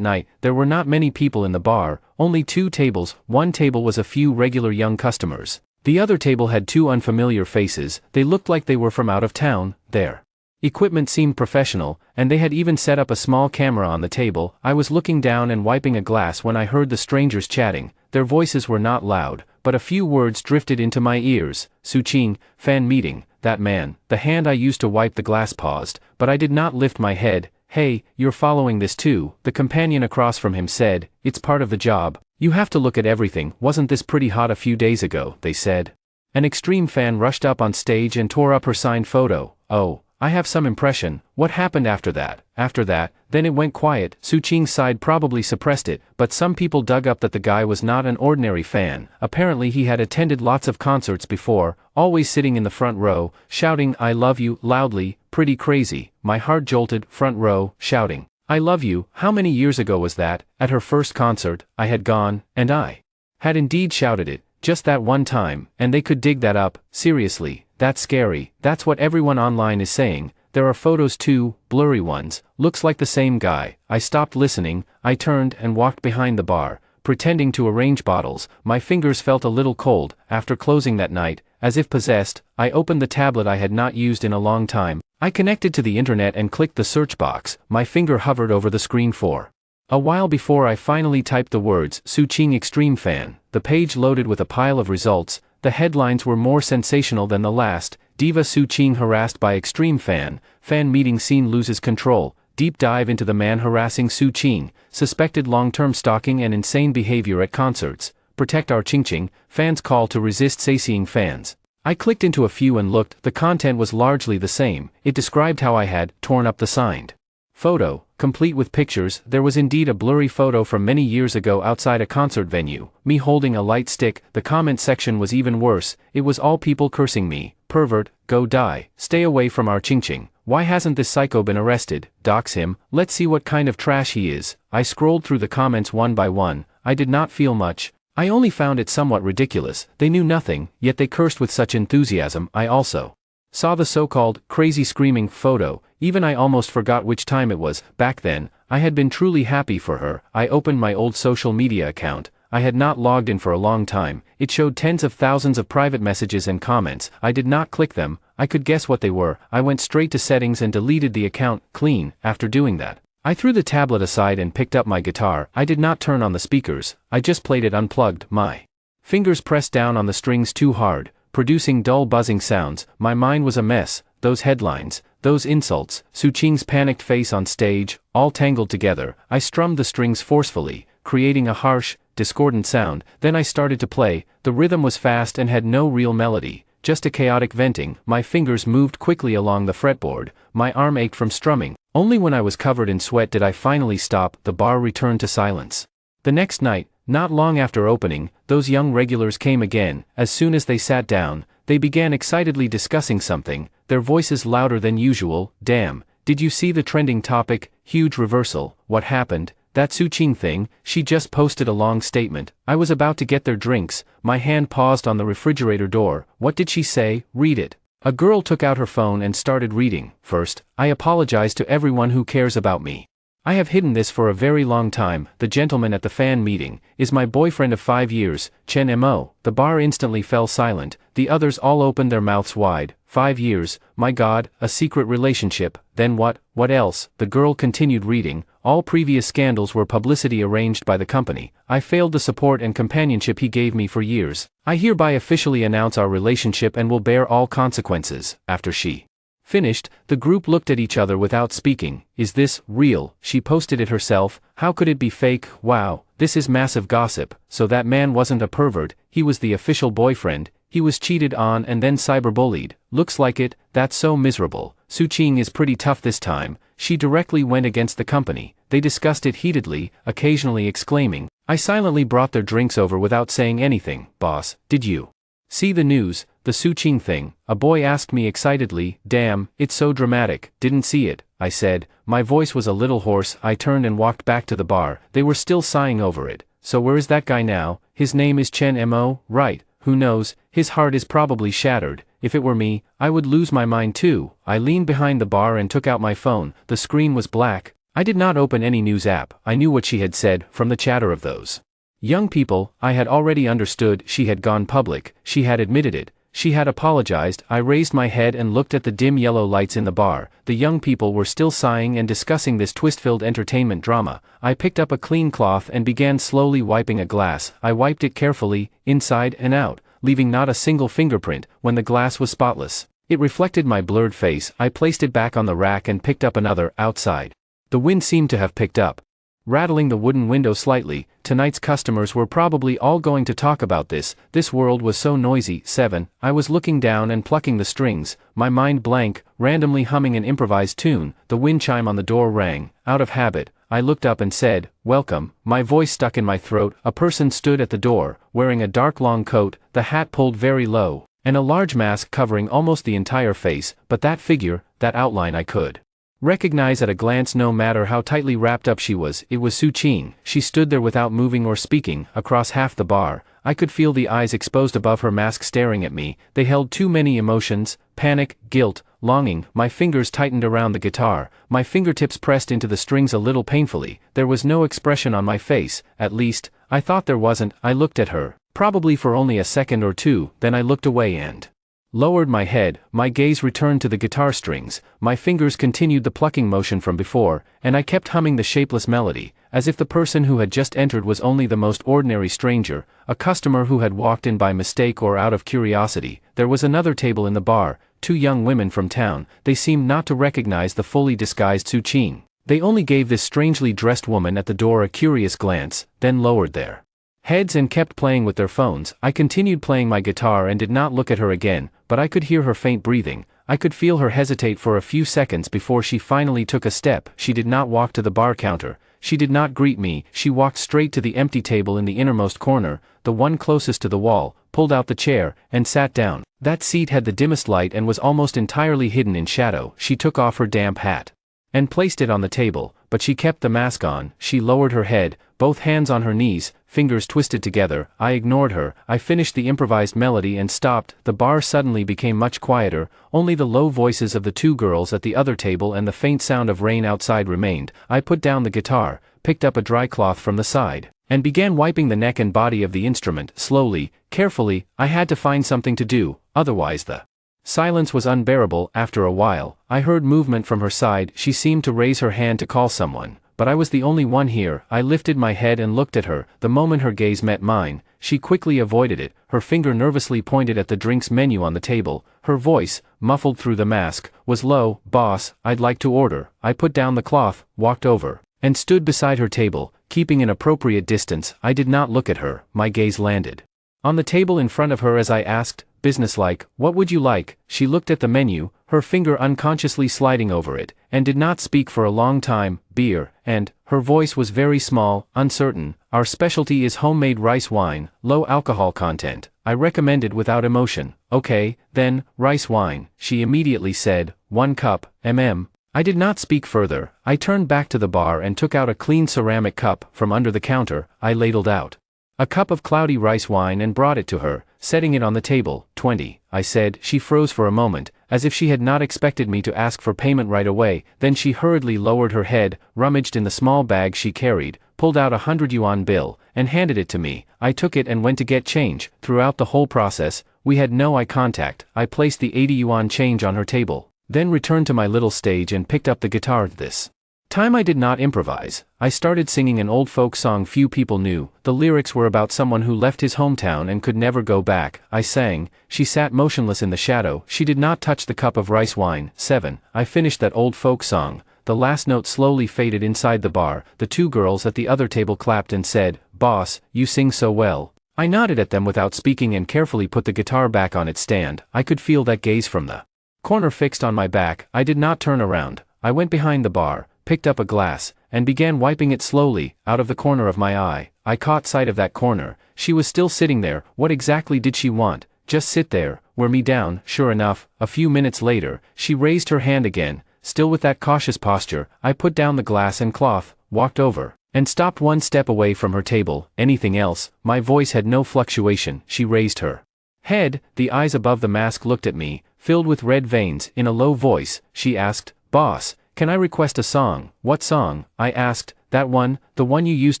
night. There were not many people in the bar, only 2 tables. One table was a few regular young customers. The other table had 2 unfamiliar faces. They looked like they were from out of town. Their equipment seemed professional, and they had even set up a small camera on the table. I was looking down and wiping a glass when I heard the strangers chatting. Their voices were not loud, but a few words drifted into my ears. "Su-ching, fan meeting, that man." The hand I used to wipe the glass paused, but I did not lift my head. "Hey, you're following this too?" The companion across from him said. "It's part of the job. You have to look at everything." "Wasn't this pretty hot a few days ago?" they said. An extreme fan rushed up on stage and tore up her signed photo. "Oh, I have some impression." "What happened after that?" "After that, then it went quiet." Su-ching's side probably suppressed it, but some people dug up that the guy was not an ordinary fan. Apparently he had attended lots of concerts before, always sitting in the front row, shouting "I love you" loudly. Pretty crazy. My heart jolted. Front row, shouting "I love you." How many years ago was that? At her first concert, I had gone, and I had indeed shouted it, just that one time, and they could dig that up. Seriously. That's scary. That's what everyone online is saying. There are photos too, blurry ones. Looks like the same guy. I stopped listening. I turned and walked behind the bar, pretending to arrange bottles. My fingers felt a little cold. After closing that night, as if possessed, I opened the tablet I had not used in a long time. I connected to the internet and clicked the search box. My finger hovered over the screen for a while before I finally typed the words "Su-ching Extreme Fan." The page loaded with a pile of results. The headlines were more sensational than the last. Diva Su-ching harassed by extreme fan. Fan meeting scene loses control. Deep dive into the man harassing Su-ching. Suspected long-term stalking and insane behavior at concerts. protect our Qingqing, fans call to resist sayseeing fans. I clicked into a few and looked, the content was largely the same. It described how I had torn up the signed photo, complete with pictures. There was indeed a blurry photo from many years ago outside a concert venue, me holding a light stick. The comment section was even worse, it was all people cursing me, pervert, go die, stay away from our Qingqing, why hasn't this psycho been arrested, dox him, let's see what kind of trash he is. I scrolled through the comments one by one, I did not feel much. I only found it somewhat ridiculous. They knew nothing, yet they cursed with such enthusiasm. I also saw the so-called crazy screaming photo. Even I almost forgot which time it was. Back then, I had been truly happy for her. I opened my old social media account. I had not logged in for a long time. It showed tens of thousands of private messages and comments. I did not click them. I could guess what they were. I went straight to settings and deleted the account clean. After doing that, I threw the tablet aside and picked up my guitar. I did not turn on the speakers. I just played it unplugged. My fingers pressed down on the strings too hard, producing dull buzzing sounds. My mind was a mess. Those headlines, those insults, Su Qing's panicked face on stage, all tangled together. I strummed the strings forcefully, creating a harsh, discordant sound. Then I started to play. The rhythm was fast and had no real melody, just a chaotic venting. My fingers moved quickly along the fretboard. My arm ached from strumming. Only when I was covered in sweat did I finally stop. The bar returned to silence. The next night, not long after opening, those young regulars came again. As soon as they sat down, they began excitedly discussing something, their voices louder than usual. Damn, did you see the trending topic? Huge reversal. What happened? That Su Qing thing? She just posted a long statement. I was about to get their drinks. My hand paused on the refrigerator door. What did she say? Read it. A girl took out her phone and started reading. First, I apologize to everyone who cares about me. I have hidden this for a very long time. The gentleman at the fan meeting is my boyfriend of 5 years, Chen Mo. The bar instantly fell silent. The others all opened their mouths wide. 5 years, my God, a secret relationship. Then what? What else? The girl continued reading. All previous scandals were publicity arranged by the company. I failed the support and companionship he gave me for years. I hereby officially announce our relationship and will bear all consequences. After she finished, the group looked at each other without speaking. Is this real? She posted it herself. How could it be fake? Wow, this is massive gossip. So that man wasn't a pervert, he was the official boyfriend. He was cheated on and then cyberbullied. Looks like it. That's so miserable. Su Qing is pretty tough this time. She directly went against the company. They discussed it heatedly, occasionally exclaiming. I silently brought their drinks over without saying anything. Boss, did you see the news? The Su Qing thing? A boy asked me excitedly. Damn, it's so dramatic. Didn't see it, I said. My voice was a little hoarse. I turned and walked back to the bar. They were still sighing over it. So where is that guy now? His name is Chen Mo, right? Who knows, his heart is probably shattered. If it were me, I would lose my mind too. I leaned behind the bar and took out my phone. The screen was black. I did not open any news app. I knew what she had said from the chatter of those young people. I had already understood. She had gone public. She had admitted it. She had apologized. I raised my head and looked at the dim yellow lights in the bar. The young people were still sighing and discussing this twist-filled entertainment drama. I picked up a clean cloth and began slowly wiping a glass. I wiped it carefully, inside and out, leaving not a single fingerprint. When the glass was spotless, it reflected my blurred face. I placed it back on the rack and picked up another. Outside, the wind seemed to have picked up, rattling the wooden window slightly. Tonight's customers were probably all going to talk about this. This world was so noisy. 7. I was looking down and plucking the strings, my mind blank, randomly humming an improvised tune. The wind chime on the door rang. Out of habit, I looked up and said, "Welcome." My voice stuck in my throat. A person stood at the door, wearing a dark long coat, the hat pulled very low, and a large mask covering almost the entire face. But that figure, that outline I could recognize at a glance no matter how tightly wrapped up she was. It was Su Qing. She stood there without moving or speaking. Across half the bar, I could feel the eyes exposed above her mask staring at me. They held too many emotions: panic, guilt, longing. My fingers tightened around the guitar. My fingertips pressed into the strings a little painfully. There was no expression on my face. At least, I thought there wasn't. I looked at her, probably for only a second or two, then I looked away and lowered my head. My gaze returned to the guitar strings. My fingers continued the plucking motion from before, and I kept humming the shapeless melody, as if the person who had just entered was only the most ordinary stranger, a customer who had walked in by mistake or out of curiosity. There was another table in the bar, 2 young women from town. They seemed not to recognize the fully disguised Su Qing. They only gave this strangely dressed woman at the door a curious glance, then lowered their heads and kept playing with their phones. I continued playing my guitar and did not look at her again, but I could hear her faint breathing. I could feel her hesitate for a few seconds before she finally took a step. She did not walk to the bar counter. She did not greet me. She walked straight to the empty table in the innermost corner, the one closest to the wall, pulled out the chair, and sat down. That seat had the dimmest light and was almost entirely hidden in shadow. She took off her damp hat and placed it on the table, but she kept the mask on. She lowered her head, both hands on her knees, fingers twisted together. I ignored her. I finished the improvised melody and stopped. The bar suddenly became much quieter. Only the low voices of the two girls at the other table and the faint sound of rain outside remained. I put down the guitar, picked up a dry cloth from the side, and began wiping the neck and body of the instrument, slowly, carefully. I had to find something to do, otherwise the silence was unbearable. After a while, I heard movement from her side. She seemed to raise her hand to call someone, but I was the only one here. I lifted my head and looked at her. The moment her gaze met mine, she quickly avoided it. Her finger nervously pointed at the drinks menu on the table. Her voice, muffled through the mask, was low. "Boss, I'd like to order." I put down the cloth, walked over, and stood beside her table, keeping an appropriate distance. I did not look at her. My gaze landed on the table in front of her as I asked, businesslike, "What would you like?" She looked at the menu, her finger unconsciously sliding over it, and did not speak for a long time. "Beer," and her voice was very small, uncertain. "Our specialty is homemade rice wine, low alcohol content," I recommended without emotion. "Okay, then, rice wine," she immediately said. "1 cup, I did not speak further. I turned back to the bar and took out a clean ceramic cup from under the counter. I ladled out a cup of cloudy rice wine and brought it to her, setting it on the table. 20, I said. She froze for a moment, as if she had not expected me to ask for payment right away. Then she hurriedly lowered her head, rummaged in the small bag she carried, pulled out a 100 yuan bill, and handed it to me. I took it and went to get change. Throughout the whole process, we had no eye contact. I placed the 80 yuan change on her table, then returned to my little stage and picked up the guitar. This time I did not improvise. I started singing an old folk song few people knew. The lyrics were about someone who left his hometown and could never go back. I sang. She sat motionless in the shadow. She did not touch the cup of rice wine. 7. I finished that old folk song. The last note slowly faded inside the bar. The two girls at the other table clapped and said, "Boss, you sing so well." I nodded at them without speaking and carefully put the guitar back on its stand. I could feel that gaze from the corner fixed on my back. I did not turn around. I went behind the bar, picked up a glass, and began wiping it slowly, out of the corner of my eye. I caught sight of that corner. She was still sitting there. What exactly did she want? Just sit there, wear me down? Sure enough, a few minutes later, she raised her hand again, still with that cautious posture. I put down the glass and cloth, walked over, and stopped 1 step away from her table. "Anything else?" My voice had no fluctuation. She raised her head, the eyes above the mask looked at me, filled with red veins. In a low voice, she asked, "Boss, can I request a song?" "What song?" I asked. "That one, the one you used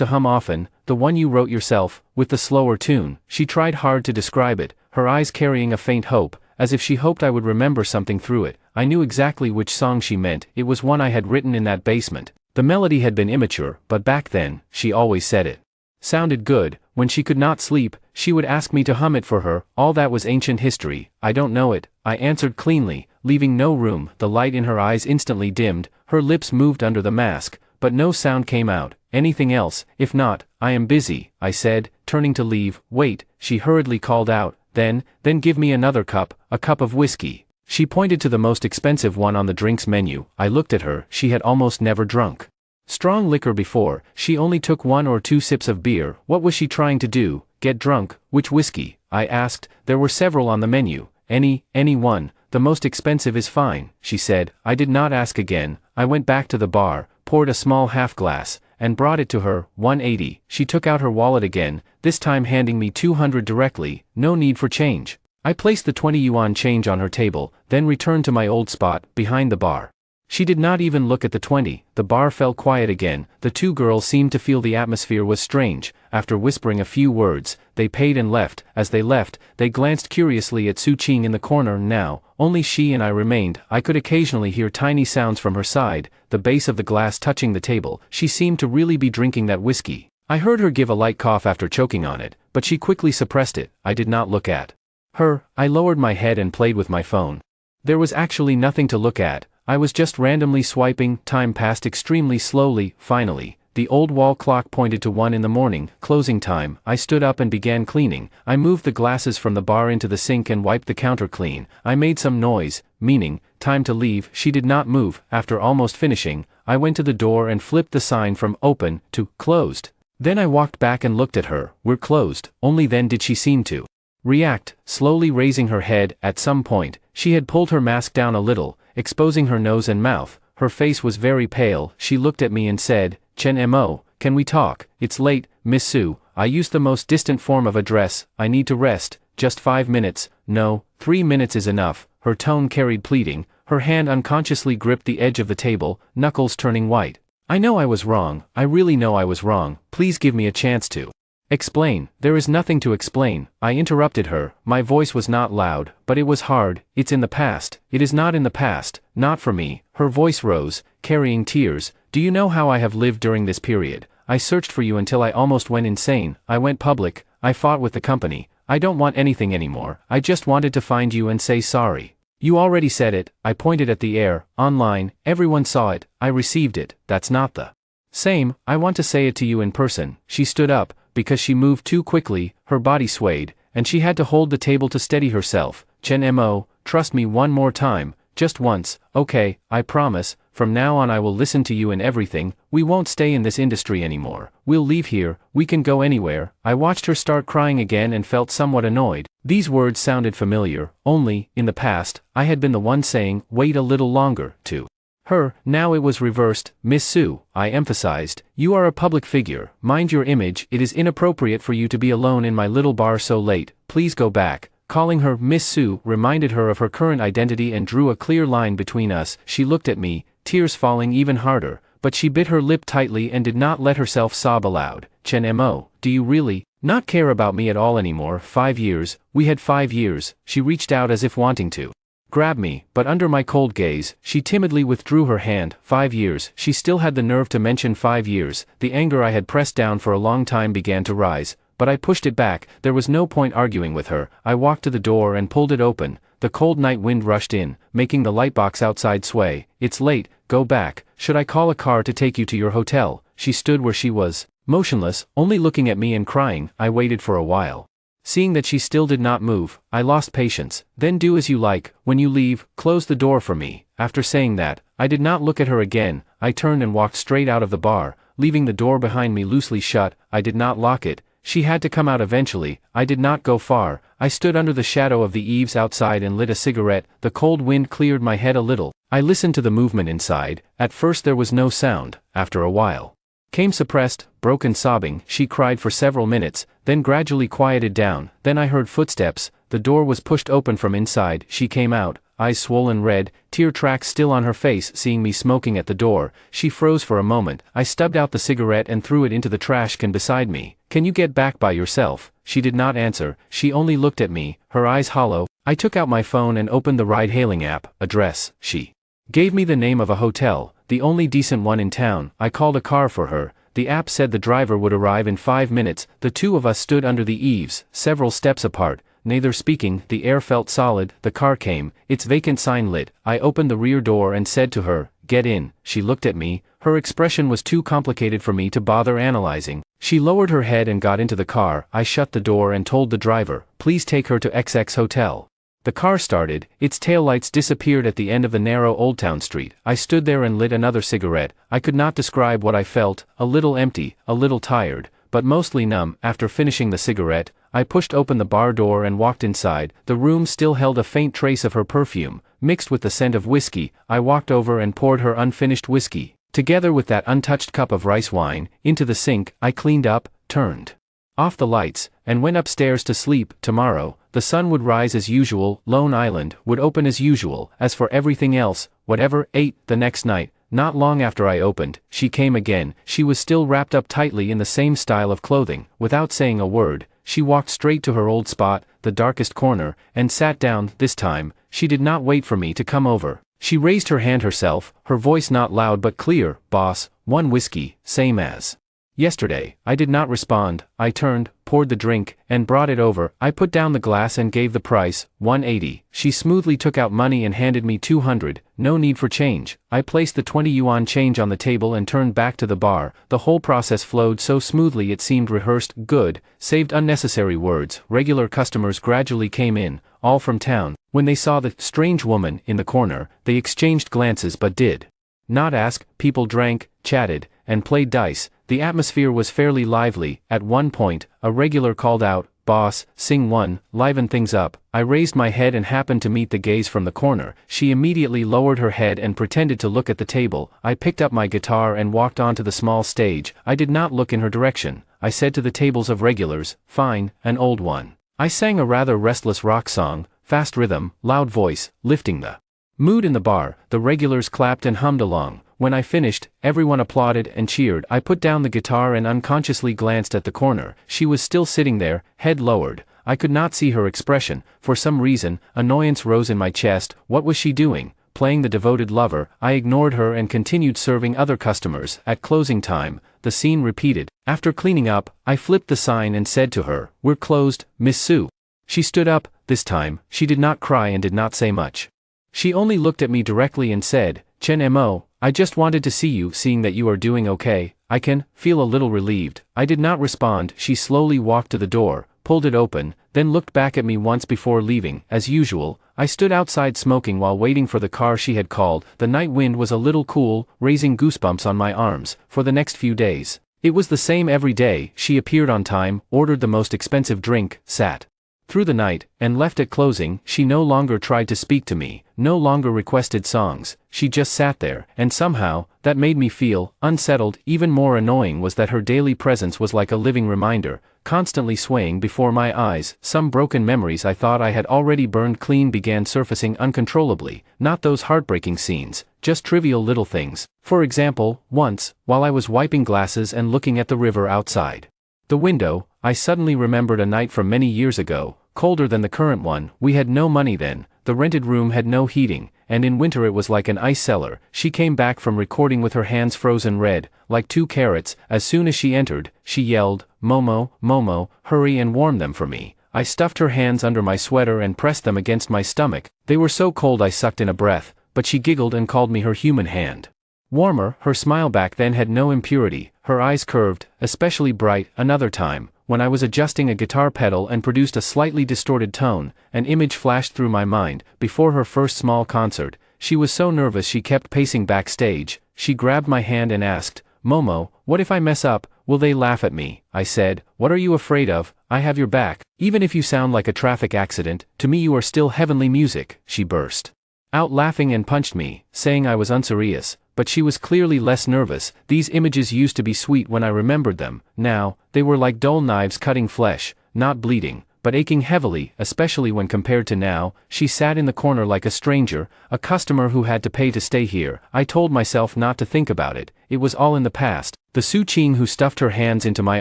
to hum often, the one you wrote yourself, with the slower tune." She tried hard to describe it, her eyes carrying a faint hope, as if she hoped I would remember something through it. I knew exactly which song she meant. It was one I had written in that basement. The melody had been immature, but back then, she always said it sounded good. When she could not sleep, she would ask me to hum it for her. All that was ancient history. "I don't know it," I answered cleanly, leaving no room. The light in her eyes instantly dimmed, her lips moved under the mask, but no sound came out. "Anything else? If not, I am busy," I said, turning to leave. "Wait," she hurriedly called out, then give me another cup, a cup of whiskey." She pointed to the most expensive one on the drinks menu. I looked at her. She had almost never drunk strong liquor before. She only took 1 or 2 sips of beer. What was she trying to do? Get drunk? Which whiskey? I asked. There were several on the menu. Any one. "The most expensive is fine," she said. I did not ask again. I went back to the bar, poured a small half glass, and brought it to her. 180. She took out her wallet again, this time handing me 200 directly. No need for change. I placed the 20 yuan change on her table, then returned to my old spot, behind the bar. She did not even look at the 20. The bar fell quiet again. The two girls seemed to feel the atmosphere was strange. After whispering a few words, they paid and left. As they left, they glanced curiously at Su Qing in the corner. Now, only she and I remained. I could occasionally hear tiny sounds from her side, the base of the glass touching the table. She seemed to really be drinking that whiskey. I heard her give a light cough after choking on it, but she quickly suppressed it. I did not look at her. I lowered my head and played with my phone. There was actually nothing to look at. I was just randomly swiping. Time passed extremely slowly. Finally, The old wall clock pointed to 1 in the morning, closing time. I stood up and began cleaning. I moved the glasses from the bar into the sink and wiped the counter clean. I made some noise, meaning, time to leave. She did not move. After almost finishing, I went to the door and flipped the sign from open to closed. Then I walked back and looked at her. We're closed. Only then did she seem to react, slowly raising her head. At some point, she had pulled her mask down a little, exposing her nose and mouth. Her face was very pale. She looked at me and said, "Chen Mo, can we talk? It's late, Miss Su." I used the most distant form of address. "I need to rest. Just 5 minutes. No, 3 minutes is enough." Her tone carried pleading. Her hand unconsciously gripped the edge of the table, knuckles turning white. "I know I was wrong. I really know I was wrong. Please give me a chance to explain." "There is nothing to explain," I interrupted her. My voice was not loud, but it was hard. "It's in the past." "It is not in the past, not for me." Her voice rose, carrying tears. "Do you know how I have lived during this period? I searched for you until I almost went insane. I went public. I fought with the company. I don't want anything anymore. I just wanted to find you and say sorry." "You already said it." I pointed at the air. "Online, everyone saw it. I received it. That's not the same. I want to say it to you in person." She stood up. Because she moved too quickly, her body swayed, and she had to hold the table to steady herself. "Chen Mo, trust me one more time, just once, okay? I promise, from now on I will listen to you in everything. We won't stay in this industry anymore. We'll leave here, we can go anywhere." I watched her start crying again and felt somewhat annoyed. These words sounded familiar, only, in the past, I had been the one saying, "Wait a little longer," to her. Now it was reversed. "Miss Su," I emphasized, "you are a public figure. Mind your image. It is inappropriate for you to be alone in my little bar so late. Please go back." Calling her Miss Su reminded her of her current identity and drew a clear line between us. She looked at me, tears falling even harder, but she bit her lip tightly and did not let herself sob aloud. "Chen Mo, do you really not care about me at all anymore? 5 years, we had 5 years." She reached out as if wanting to grab me, but under my cold gaze, she timidly withdrew her hand. 5 years, she still had the nerve to mention 5 years. The anger I had pressed down for a long time began to rise, but I pushed it back. There was no point arguing with her. I walked to the door and pulled it open. The cold night wind rushed in, making the lightbox outside sway. "It's late, go back. Should I call a car to take you to your hotel?" She stood where she was, motionless, only looking at me and crying. I waited for a while. Seeing that she still did not move, I lost patience. "Then do as you like. When you leave, close the door for me." After saying that, I did not look at her again. I turned and walked straight out of the bar, leaving the door behind me loosely shut. I did not lock it. She had to come out eventually. I did not go far. I stood under the shadow of the eaves outside and lit a cigarette. The cold wind cleared my head a little. I listened to the movement inside. At first there was no sound. After a while came suppressed, broken sobbing. She cried for several minutes, then gradually quieted down. Then I heard footsteps. The door was pushed open from inside. She came out, eyes swollen red, tear tracks still on her face. Seeing me smoking at the door, she froze for a moment. I stubbed out the cigarette and threw it into the trash can beside me. "Can you get back by yourself?" She did not answer. She only looked at me, her eyes hollow. I took out my phone and opened the ride-hailing app. Address. She gave me the name of a hotel, the only decent one in town. I called a car for her. The app said the driver would arrive in 5 minutes. The two of us stood under the eaves, several steps apart, neither speaking. The air felt solid. The car came, its vacant sign lit. I opened the rear door and said to her, "Get in." She looked at me. Her expression was too complicated for me to bother analyzing. She lowered her head and got into the car. I shut the door and told the driver, "Please take her to XX Hotel." The car started, its taillights disappeared at the end of the narrow Old Town Street. I stood there and lit another cigarette. I could not describe what I felt, a little empty, a little tired, but mostly numb. After finishing the cigarette, I pushed open the bar door and walked inside. The room still held a faint trace of her perfume, mixed with the scent of whiskey. I walked over and poured her unfinished whiskey, together with that untouched cup of rice wine, into the sink. I cleaned up, turned off the lights, and went upstairs to sleep. Tomorrow, the sun would rise as usual, Lone Island would open as usual. As for everything else, whatever. 8. The next night, not long after I opened, she came again. She was still wrapped up tightly in the same style of clothing. Without saying a word, she walked straight to her old spot, the darkest corner, and sat down. This time, she did not wait for me to come over. She raised her hand herself, her voice not loud but clear. "Boss, 1 whiskey, same as yesterday." I did not respond. I turned, poured poured the drink, and brought it over. I put down the glass and gave the price, 180. She smoothly took out money and handed me 200, no need for change. I placed the 20 yuan change on the table and turned back to the bar. The whole process flowed so smoothly it seemed rehearsed. Good, saved unnecessary words. Regular customers gradually came in, all from town. When they saw the strange woman in the corner, they exchanged glances but did not ask. People drank, chatted, and played dice. The atmosphere was fairly lively. At one point, a regular called out, "Boss, sing one, liven things up." I raised my head and happened to meet the gaze from the corner. She immediately lowered her head and pretended to look at the table. I picked up my guitar and walked onto the small stage. I did not look in her direction. I said to the tables of regulars, "Fine, an old one." I sang a rather restless rock song, fast rhythm, loud voice, lifting the mood in the bar. The regulars clapped and hummed along. When I finished, everyone applauded and cheered. I put down the guitar and unconsciously glanced at the corner. She was still sitting there, head lowered. I could not see her expression. For some reason, annoyance rose in my chest. What was she doing? Playing the devoted lover? I ignored her and continued serving other customers. At closing time, the scene repeated. After cleaning up, I flipped the sign and said to her, "We're closed, Miss Sue." She stood up. This time, she did not cry and did not say much. She only looked at me directly and said, "Chen Mo, I just wanted to see you. Seeing that you are doing okay, I can feel a little relieved." I did not respond. She slowly walked to the door, pulled it open, then looked back at me once before leaving. As usual, I stood outside smoking while waiting for the car she had called. The night wind was a little cool, raising goosebumps on my arms. For the next few days, it was the same every day. She appeared on time, ordered the most expensive drink, sat through the night, and left at closing. She no longer tried to speak to me, no longer requested songs. She just sat there, and somehow, that made me feel unsettled. Even more annoying was that her daily presence was like a living reminder, constantly swaying before my eyes. Some broken memories I thought I had already burned clean began surfacing uncontrollably. Not those heartbreaking scenes, just trivial little things. For example, once, while I was wiping glasses and looking at the river outside the window, I suddenly remembered a night from many years ago, colder than the current one. We had no money then, the rented room had no heating, and in winter it was like an ice cellar. She came back from recording with her hands frozen red, like 2 carrots. As soon as she entered, she yelled, "Momo, Momo, hurry and warm them for me." I stuffed her hands under my sweater and pressed them against my stomach. They were so cold I sucked in a breath, but she giggled and called me her human hand warmer. Her smile back then had no impurity, her eyes curved, especially bright. Another time, when I was adjusting a guitar pedal and produced a slightly distorted tone, an image flashed through my mind. Before her first small concert, she was so nervous she kept pacing backstage. She grabbed my hand and asked, "Momo, what if I mess up? Will they laugh at me?" I said, "What are you afraid of? I have your back. Even if you sound like a traffic accident, to me you are still heavenly music." She burst out laughing and punched me, saying I was unserious. But she was clearly less nervous. These images used to be sweet when I remembered them. Now, they were like dull knives cutting flesh, not bleeding, but aching heavily, especially when compared to now. She sat in the corner like a stranger, a customer who had to pay to stay here. I told myself not to think about it. It was all in the past. The Su Qing who stuffed her hands into my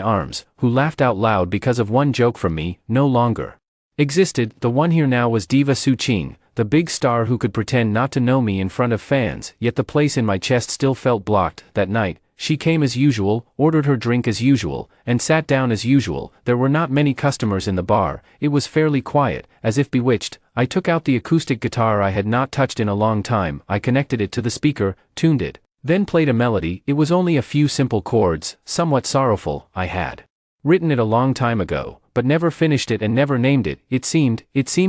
arms, who laughed out loud because of one joke from me, no longer existed. The one here now was Diva Su Qing, the big star who could pretend not to know me in front of fans. Yet the place in my chest still felt blocked. That night, she came as usual, ordered her drink as usual, and sat down as usual. There were not many customers in the bar. It was fairly quiet, as if bewitched. I took out the acoustic guitar I had not touched in a long time. I connected it to the speaker, tuned it, then played a melody. It was only a few simple chords, somewhat sorrowful. I had written it a long time ago, but never finished it and never named it. It seemed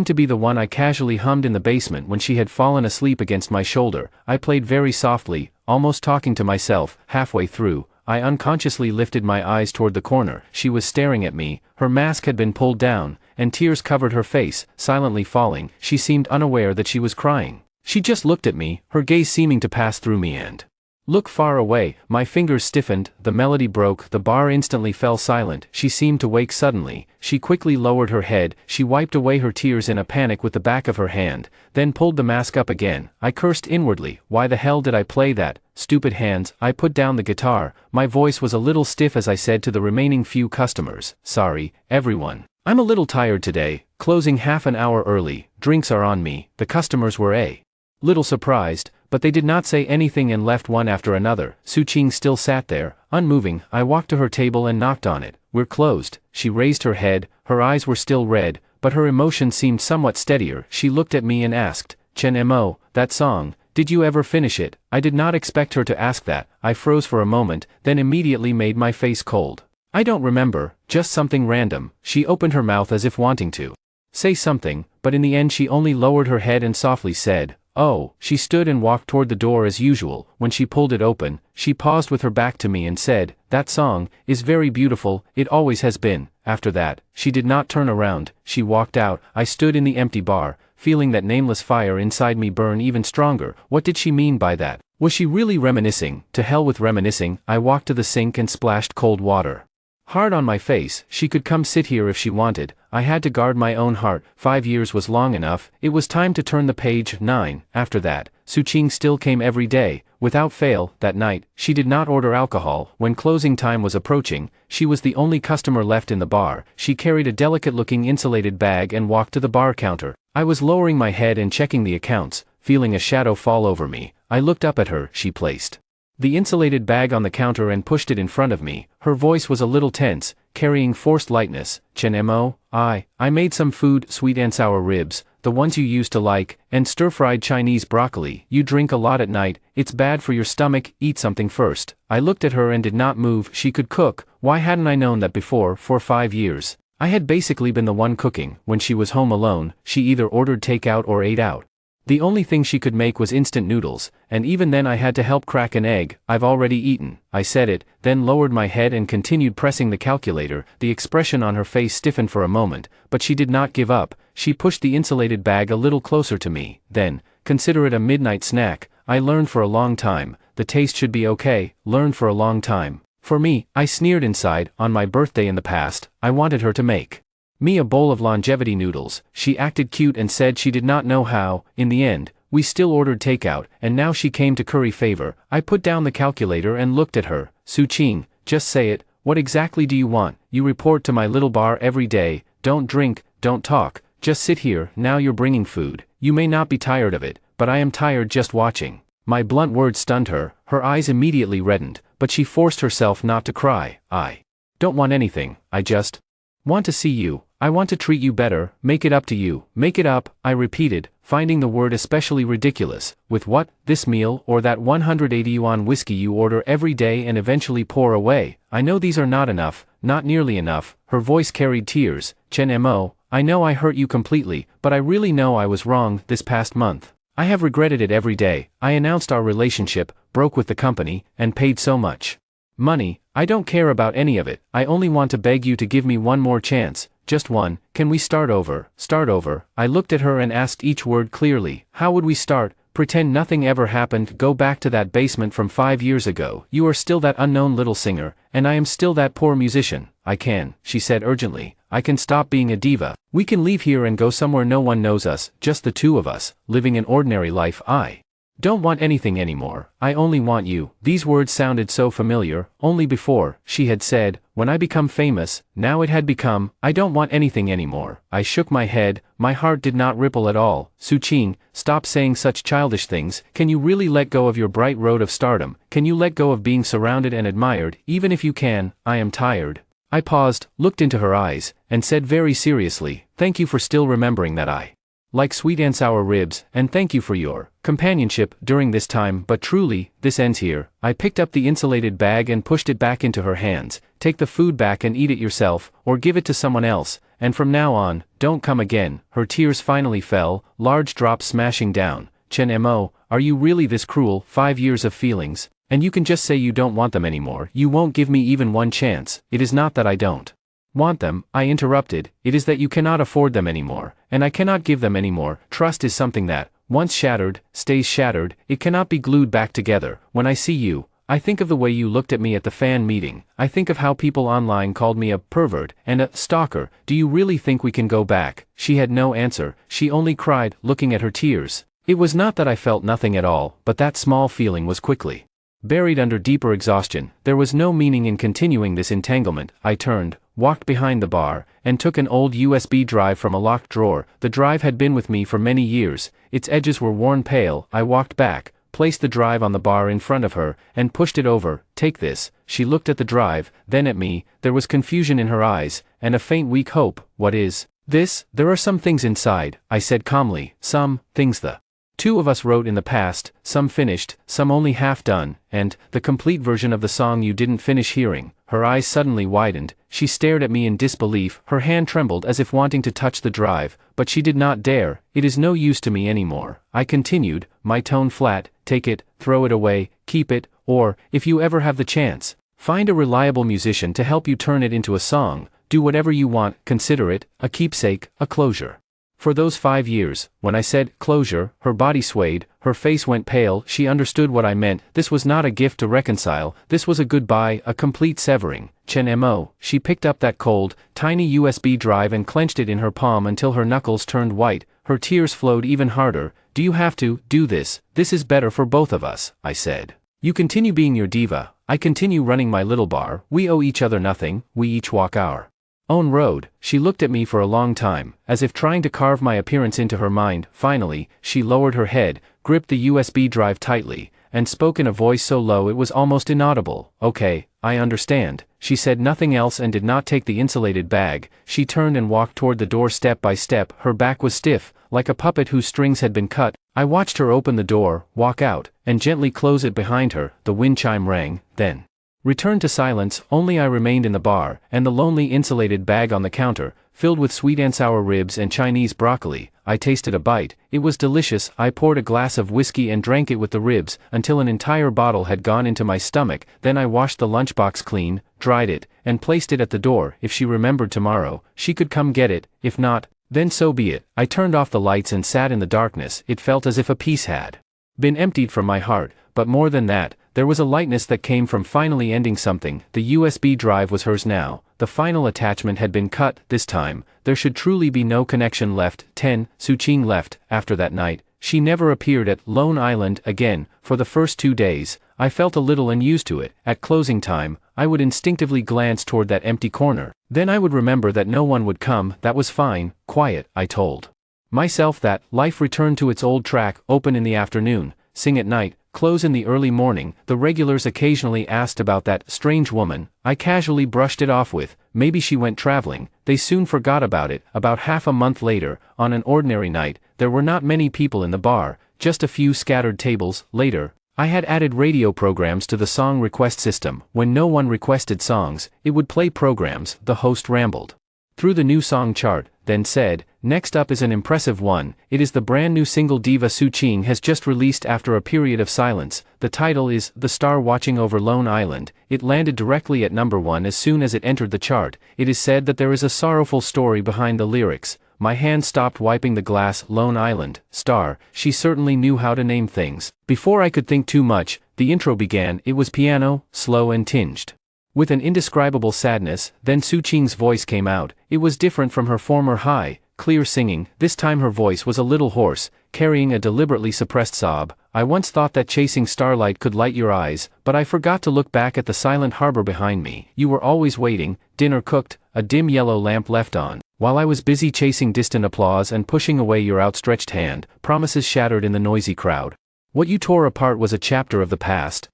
to be the one I casually hummed in the basement when she had fallen asleep against my shoulder. I played very softly, almost talking to myself. Halfway through, I unconsciously lifted my eyes toward the corner. She was staring at me, her mask had been pulled down, and tears covered her face, silently falling. She seemed unaware that she was crying. She just looked at me, her gaze seeming to pass through me and look far away. My fingers stiffened, the melody broke, the bar instantly fell silent. She seemed to wake suddenly. She quickly lowered her head, she wiped away her tears in a panic with the back of her hand, then pulled the mask up again. I cursed inwardly. Why the hell did I play that? Stupid hands. I put down the guitar. My voice was a little stiff as I said to the remaining few customers, "Sorry, everyone. I'm a little tired today. Closing half an hour early. Drinks are on me." The customers were a little surprised, but they did not say anything and left one after another. Su Qing still sat there, unmoving. I walked to her table and knocked on it. we're closed. She raised her head, her eyes were still red, but her emotion seemed somewhat steadier. She looked at me and asked, Chen Mo, that song, did you ever finish it? I did not expect her to ask that. I froze for a moment, then immediately made my face cold. I don't remember, just something random. She opened her mouth as if wanting to say something, but in the end she only lowered her head and softly said, oh. She stood and walked toward the door as usual. When she pulled it open, she paused with her back to me and said, that song is very beautiful, it always has been. After that, she did not turn around. She walked out. I stood in the empty bar, feeling that nameless fire inside me burn even stronger. What did she mean by that? Was she really reminiscing? To hell with reminiscing. I walked to the sink and splashed cold water hard on my face. She could come sit here if she wanted. I had to guard my own heart. 5 years was long enough. It was time to turn the page. 9. After that, Suqing still came every day, without fail. That night, she did not order alcohol. When closing time was approaching, she was the only customer left in the bar. She carried a delicate-looking insulated bag and walked to the bar counter. I was lowering my head and checking the accounts, feeling a shadow fall over me. I looked up at her. She placed the insulated bag on the counter and pushed it in front of me. Her voice was a little tense, carrying forced lightness. Chen Mo, I made some food, sweet and sour ribs, the ones you used to like, and stir-fried Chinese broccoli. You drink a lot at night, it's bad for your stomach, eat something first. I looked at her and did not move. She could cook. Why hadn't I known that before? For 5 years, I had basically been the one cooking. When she was home alone, she either ordered takeout or ate out. The only thing she could make was instant noodles, and even then I had to help crack an egg. I've already eaten. I said it, then lowered my head and continued pressing the calculator. The expression on her face stiffened for a moment, but she did not give up. She pushed the insulated bag a little closer to me. Then, consider it a midnight snack. I learned for a long time. The taste should be okay. Learned for a long time. For me, I sneered inside. On my birthday in the past, I wanted her to make me a bowl of longevity noodles. She acted cute and said she did not know how. In the end, we still ordered takeout, and now she came to curry favor. I put down the calculator and looked at her. Suqing, just say it. What exactly do you want? You report to my little bar every day. Don't drink, don't talk, just sit here. Now you're bringing food. You may not be tired of it, but I am tired just watching. My blunt words stunned her. Her eyes immediately reddened, but she forced herself not to cry. I don't want anything. I just want to see you. I want to treat you better. Make it up to you. Make it up, I repeated, finding the word especially ridiculous. With what? This meal or that 180 yuan whiskey you order every day and eventually pour away? I know these are not enough, not nearly enough. Her voice carried tears. Chen Mo, I know I hurt you completely, but I really know I was wrong. This past month, I have regretted it every day. I announced our relationship, broke with the company, and paid so much money. I don't care about any of it. I only want to beg you to give me one more chance. Just one. Can we start over? Start over? I looked at her and asked each word clearly. How would we start? Pretend nothing ever happened. Go back to that basement from 5 years ago. You are still that unknown little singer, and I am still that poor musician. I can, she said urgently. I can stop being a diva. We can leave here and go somewhere no one knows us, just the two of us, living an ordinary life. I don't want anything anymore. I only want you. These words sounded so familiar. Only before, she had said, when I become famous. Now it had become, I don't want anything anymore. I shook my head. My heart did not ripple at all. Suqing, stop saying such childish things. Can you really let go of your bright road of stardom? Can you let go of being surrounded and admired? Even if you can, I am tired. I paused, looked into her eyes, and said very seriously, thank you for still remembering that I like sweet and sour ribs, and thank you for your companionship during this time, but truly, this ends here. I picked up the insulated bag and pushed it back into her hands. Take the food back and eat it yourself, or give it to someone else, and from now on, don't come again. Her tears finally fell, large drops smashing down. Chen Mo, are you really this cruel? 5 years of feelings, and you can just say you don't want them anymore. You won't give me even one chance. It is not that I don't want them, I interrupted, it is that you cannot afford them anymore, and I cannot give them anymore. Trust is something that, once shattered, stays shattered. It cannot be glued back together. When I see you, I think of the way you looked at me at the fan meeting. I think of how people online called me a pervert and a stalker. Do you really think we can go back? She had no answer. She only cried, looking at her tears. It was not that I felt nothing at all, but that small feeling was quickly buried under deeper exhaustion. There was no meaning in continuing this entanglement. I turned, walked behind the bar, and took an old USB drive from a locked drawer. The drive had been with me for many years. Its edges were worn pale. I walked back, placed the drive on the bar in front of her, and pushed it over. Take this. she looked at the drive, then at me. There was confusion in her eyes, and a faint weak hope. What is this? There are some things inside, I said calmly, some things the two of us wrote in the past, some finished, some only half done, and the complete version of the song you didn't finish hearing. Her eyes suddenly widened, she stared at me in disbelief, her hand trembled as if wanting to touch the drive, but she did not dare. It is no use to me anymore, I continued, my tone flat. Take it, throw it away, keep it, or, if you ever have the chance, find a reliable musician to help you turn it into a song. Do whatever you want, consider it a keepsake, a closure. For those 5 years, when I said closure, her body swayed, her face went pale. She understood what I meant. This was not a gift to reconcile, this was a goodbye, a complete severing. Chen Mo. She picked up that cold, tiny USB drive and clenched it in her palm until her knuckles turned white. Her tears flowed even harder. Do you have to do this? This is better for both of us, I said. You continue being your diva, I continue running my little bar. We owe each other nothing, we each walk our own road. She looked at me for a long time, as if trying to carve my appearance into her mind. Finally, she lowered her head, gripped the USB drive tightly, and spoke in a voice so low it was almost inaudible. Okay, I understand. She said nothing else and did not take the insulated bag. She turned and walked toward the door step by step. Her back was stiff, like a puppet whose strings had been cut. I watched her open the door, walk out, and gently close it behind her. The wind chime rang, then returned to silence. Only I remained in the bar, and the lonely insulated bag on the counter, filled with sweet and sour ribs and Chinese broccoli. I tasted a bite. It was delicious. I poured a glass of whiskey and drank it with the ribs, until an entire bottle had gone into my stomach. Then I washed the lunchbox clean, dried it, and placed it at the door. If she remembered tomorrow, she could come get it. If not, then so be it. I turned off the lights and sat in the darkness. It felt as if a piece had been emptied from my heart, but more than that, there was a lightness that came from finally ending something. The USB drive was hers now. The final attachment had been cut. This time, there should truly be no connection left. 10. Suqing left. After that night, she never appeared at Lone Island again. For the first 2 days, I felt a little unused to it. At closing time, I would instinctively glance toward that empty corner. Then I would remember that no one would come. That was fine. Quiet, I told myself that. Life returned to its old track. Open in the afternoon, sing at night, close in the early morning. The regulars occasionally asked about that strange woman. I casually brushed it off with, maybe she went traveling. They soon forgot about it. About half a month later, on an ordinary night, there were not many people in the bar, just a few scattered tables. Later, I had added radio programs to the song request system. When no one requested songs, it would play programs. The host rambled through the new song chart, then said, next up is an impressive one. It is the brand new single diva Suqing has just released after a period of silence. The title is The Star Watching Over Lone Island. It landed directly at number 1 as soon as it entered the chart. It is said that there is a sorrowful story behind the lyrics. My hand stopped wiping the glass. Lone Island, star. She certainly knew how to name things. Before I could think too much, the intro began. It was piano, slow and tinged with an indescribable sadness. Then Suqing's voice came out. It was different from her former high, clear singing. This time her voice was a little hoarse, carrying a deliberately suppressed sob. I once thought that chasing starlight could light your eyes, but I forgot to look back at the silent harbor behind me. You were always waiting, dinner cooked, a dim yellow lamp left on, while I was busy chasing distant applause and pushing away your outstretched hand. Promises shattered in the noisy crowd. What you tore apart was a chapter of the past.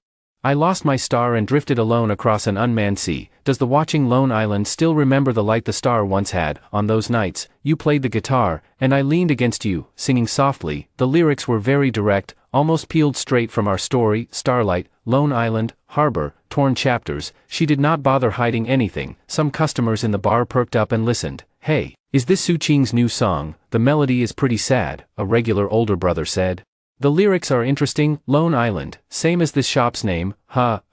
I lost my star and drifted alone across an unmanned sea. Does the watching Lone Island still remember the light the star once had? On those nights, you played the guitar, and I leaned against you, singing softly. The lyrics were very direct, almost peeled straight from our story. Starlight, Lone Island, harbor, torn chapters. She did not bother hiding anything. Some customers in the bar perked up and listened. Hey, is this Suqing's new song? The melody is pretty sad, a regular older brother said. The lyrics are interesting. Lone Island, same as this shop's name.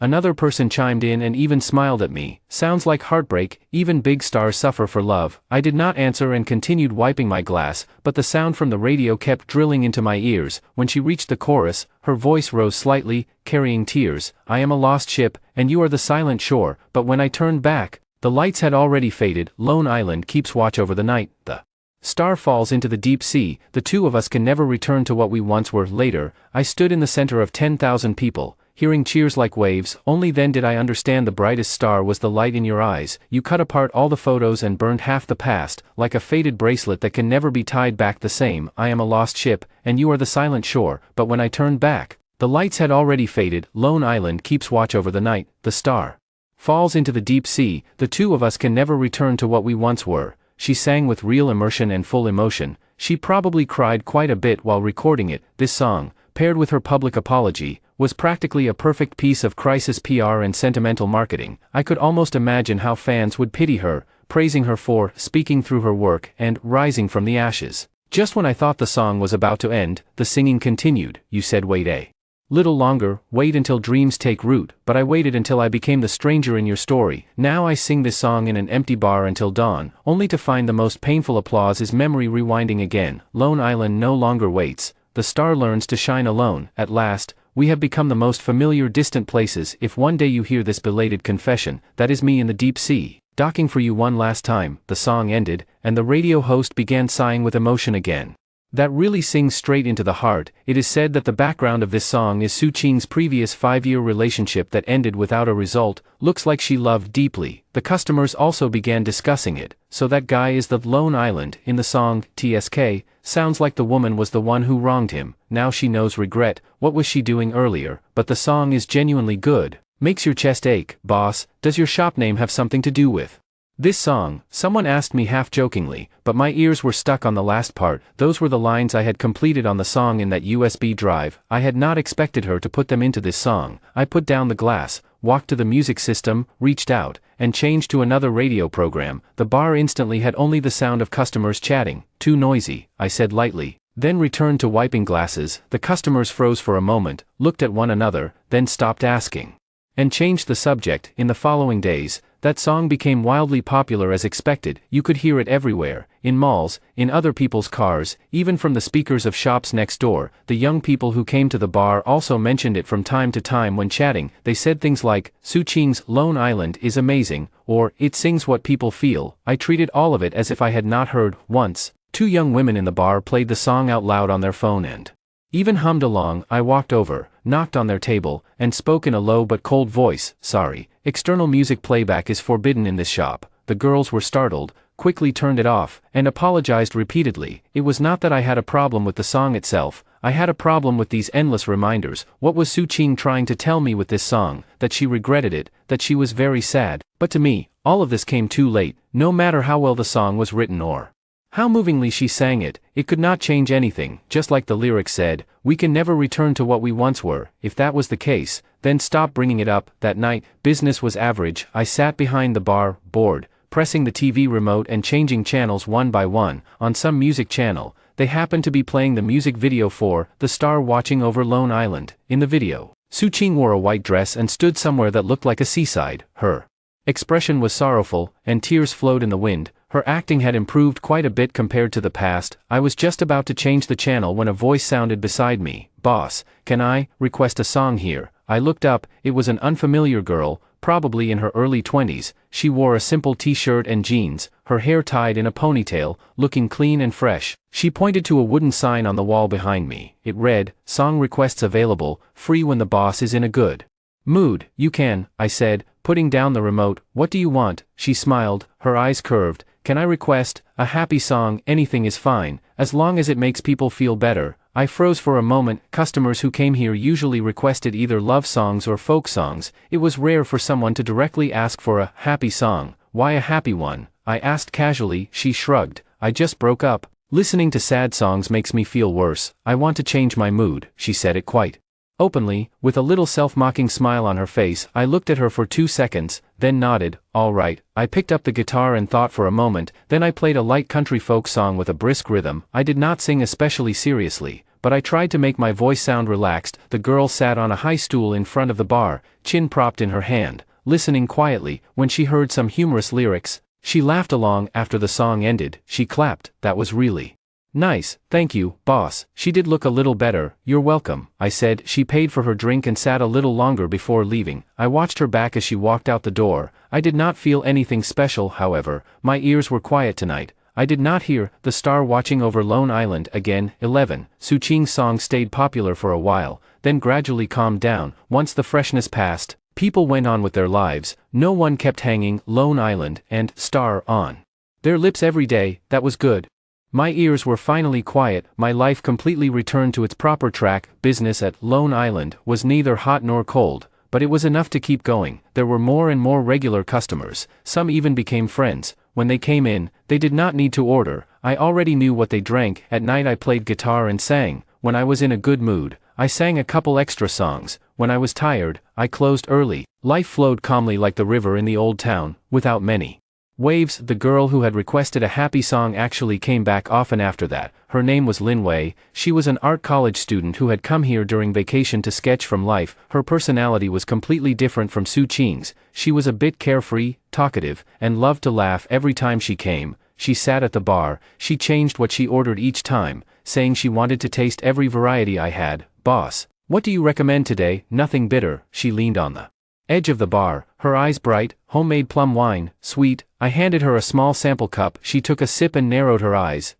Another person chimed in and even smiled at me. Sounds like heartbreak, even big stars suffer for love. I did not answer and continued wiping my glass, but the sound from the radio kept drilling into my ears. When she reached the chorus, her voice rose slightly, carrying tears. I am a lost ship, and you are the silent shore. But when I turned back, the lights had already faded. Lone Island keeps watch over the night. The star falls into the deep sea. The two of us can never return to what we once were. Later, I stood in the center of 10,000 people, hearing cheers like waves. Only then did I understand the brightest star was the light in your eyes. You cut apart all the photos and burned half the past, like a faded bracelet that can never be tied back the same. I am a lost ship, and you are the silent shore. But when I turned back, the lights had already faded. Lone Island keeps watch over the night. The star falls into the deep sea, the two of us can never return to what we once were. She sang with real immersion and full emotion. She probably cried quite a bit while recording it. This song, paired with her public apology, was practically a perfect piece of crisis PR and sentimental marketing. I could almost imagine how fans would pity her, praising her for speaking through her work and rising from the ashes. Just when I thought the song was about to end, the singing continued. You said wait a little longer, wait until dreams take root, but I waited until I became the stranger in your story. Now I sing this song in an empty bar until dawn, only to find the most painful applause is memory rewinding again. Lone Island no longer waits. The star learns to shine alone. At last, we have become the most familiar distant places. If one day you hear this belated confession, that is me in the deep sea, docking for you one last time. The song ended, and the radio host began sighing with emotion again. That really sings straight into the heart. It is said that the background of this song is Su Qing's previous 5-year relationship that ended without a result. Looks like she loved deeply. The customers also began discussing it. So that guy is the Lone Island in the song. TSK, sounds like the woman was the one who wronged him. Now she knows regret. What was she doing earlier? But the song is genuinely good. Makes your chest ache. Boss, does your shop name have something to do with this song? Someone asked me half jokingly, but my ears were stuck on the last part. Those were the lines I had completed on the song in that USB drive. I had not expected her to put them into this song. I put down the glass, walked to the music system, reached out, and changed to another radio program. The bar instantly had only the sound of customers chatting. Too noisy, I said lightly, then returned to wiping glasses. The customers froze for a moment, looked at one another, then stopped asking, and changed the subject. In the following days, that song became wildly popular as expected. You could hear it everywhere, in malls, in other people's cars, even from the speakers of shops next door. The young people who came to the bar also mentioned it from time to time when chatting. They said things like, Su Qing's Lone Island is amazing, or, it sings what people feel. I treated all of it as if I had not heard. Once, 2 young women in the bar played the song out loud on their phone and even hummed along. I walked over, knocked on their table, and spoke in a low but cold voice, sorry, external music playback is forbidden in this shop. The girls were startled, quickly turned it off, and apologized repeatedly. It was not that I had a problem with the song itself, I had a problem with these endless reminders. What was Su Qing trying to tell me with this song? That she regretted it, that she was very sad. But to me, all of this came too late. No matter how well the song was written or how movingly she sang it, it could not change anything. Just like the lyrics said, we can never return to what we once were. If that was the case, then stop bringing it up. That night, business was average. I sat behind the bar, bored, pressing the TV remote and changing channels one by one. On some music channel, they happened to be playing the music video for The Star Watching Over Lone Island. In the video, Su Qing wore a white dress and stood somewhere that looked like a seaside. Her expression was sorrowful, and tears flowed in the wind. Her acting had improved quite a bit compared to the past. I was just about to change the channel when a voice sounded beside me. Boss, can I request a song here? I looked up. It was an unfamiliar girl, probably in her early 20s. She wore a simple t-shirt and jeans, her hair tied in a ponytail, looking clean and fresh. She pointed to a wooden sign on the wall behind me. It read, "Song requests available, free when the boss is in a good mood." You can, I said, putting down the remote. What do you want? She smiled, her eyes curved. Can I request a happy song? Anything is fine, as long as it makes people feel better. I froze for a moment. Customers who came here usually requested either love songs or folk songs. It was rare for someone to directly ask for a happy song. Why a happy one? I asked casually. She shrugged. I just broke up. Listening to sad songs makes me feel worse. I want to change my mood. She said it quite openly, with a little self-mocking smile on her face. I looked at her for 2 seconds, then nodded. All right. I picked up the guitar and thought for a moment, then I played a light country folk song with a brisk rhythm. I did not sing especially seriously, but I tried to make my voice sound relaxed. The girl sat on a high stool in front of the bar, chin propped in her hand, listening quietly. When she heard some humorous lyrics, she laughed along. After the song ended, she clapped. That was really nice, thank you, boss. She did look a little better. You're welcome, I said. She paid for her drink and sat a little longer before leaving. I watched her back as she walked out the door. I did not feel anything special, however. My ears were quiet tonight. I did not hear The Star Watching Over Lone Island again. 11. Su Qing's song stayed popular for a while, then gradually calmed down. Once the freshness passed, people went on with their lives. No one kept hanging Lone Island and Star on their lips every day. That was good. My ears were finally quiet. My life completely returned to its proper track. Business at Lone Island was neither hot nor cold, but it was enough to keep going. There were more and more regular customers, some even became friends. When they came in, they did not need to order, I already knew what they drank. At night I played guitar and sang. When I was in a good mood, I sang a couple extra songs. When I was tired, I closed early. Life flowed calmly like the river in the old town, without many waves. The girl who had requested a happy song actually came back often after that. Her name was Lin Wei. She was an art college student who had come here during vacation to sketch from life. Her personality was completely different from Su Qing's. She was a bit carefree, talkative, and loved to laugh every time she came. She sat at the bar. She changed what she ordered each time, saying she wanted to taste every variety I had. Boss, what do you recommend today? Nothing bitter. She leaned on the edge of the bar, her eyes bright. Homemade plum wine, sweet. I handed her a small sample cup. She took a sip and narrowed her eyes.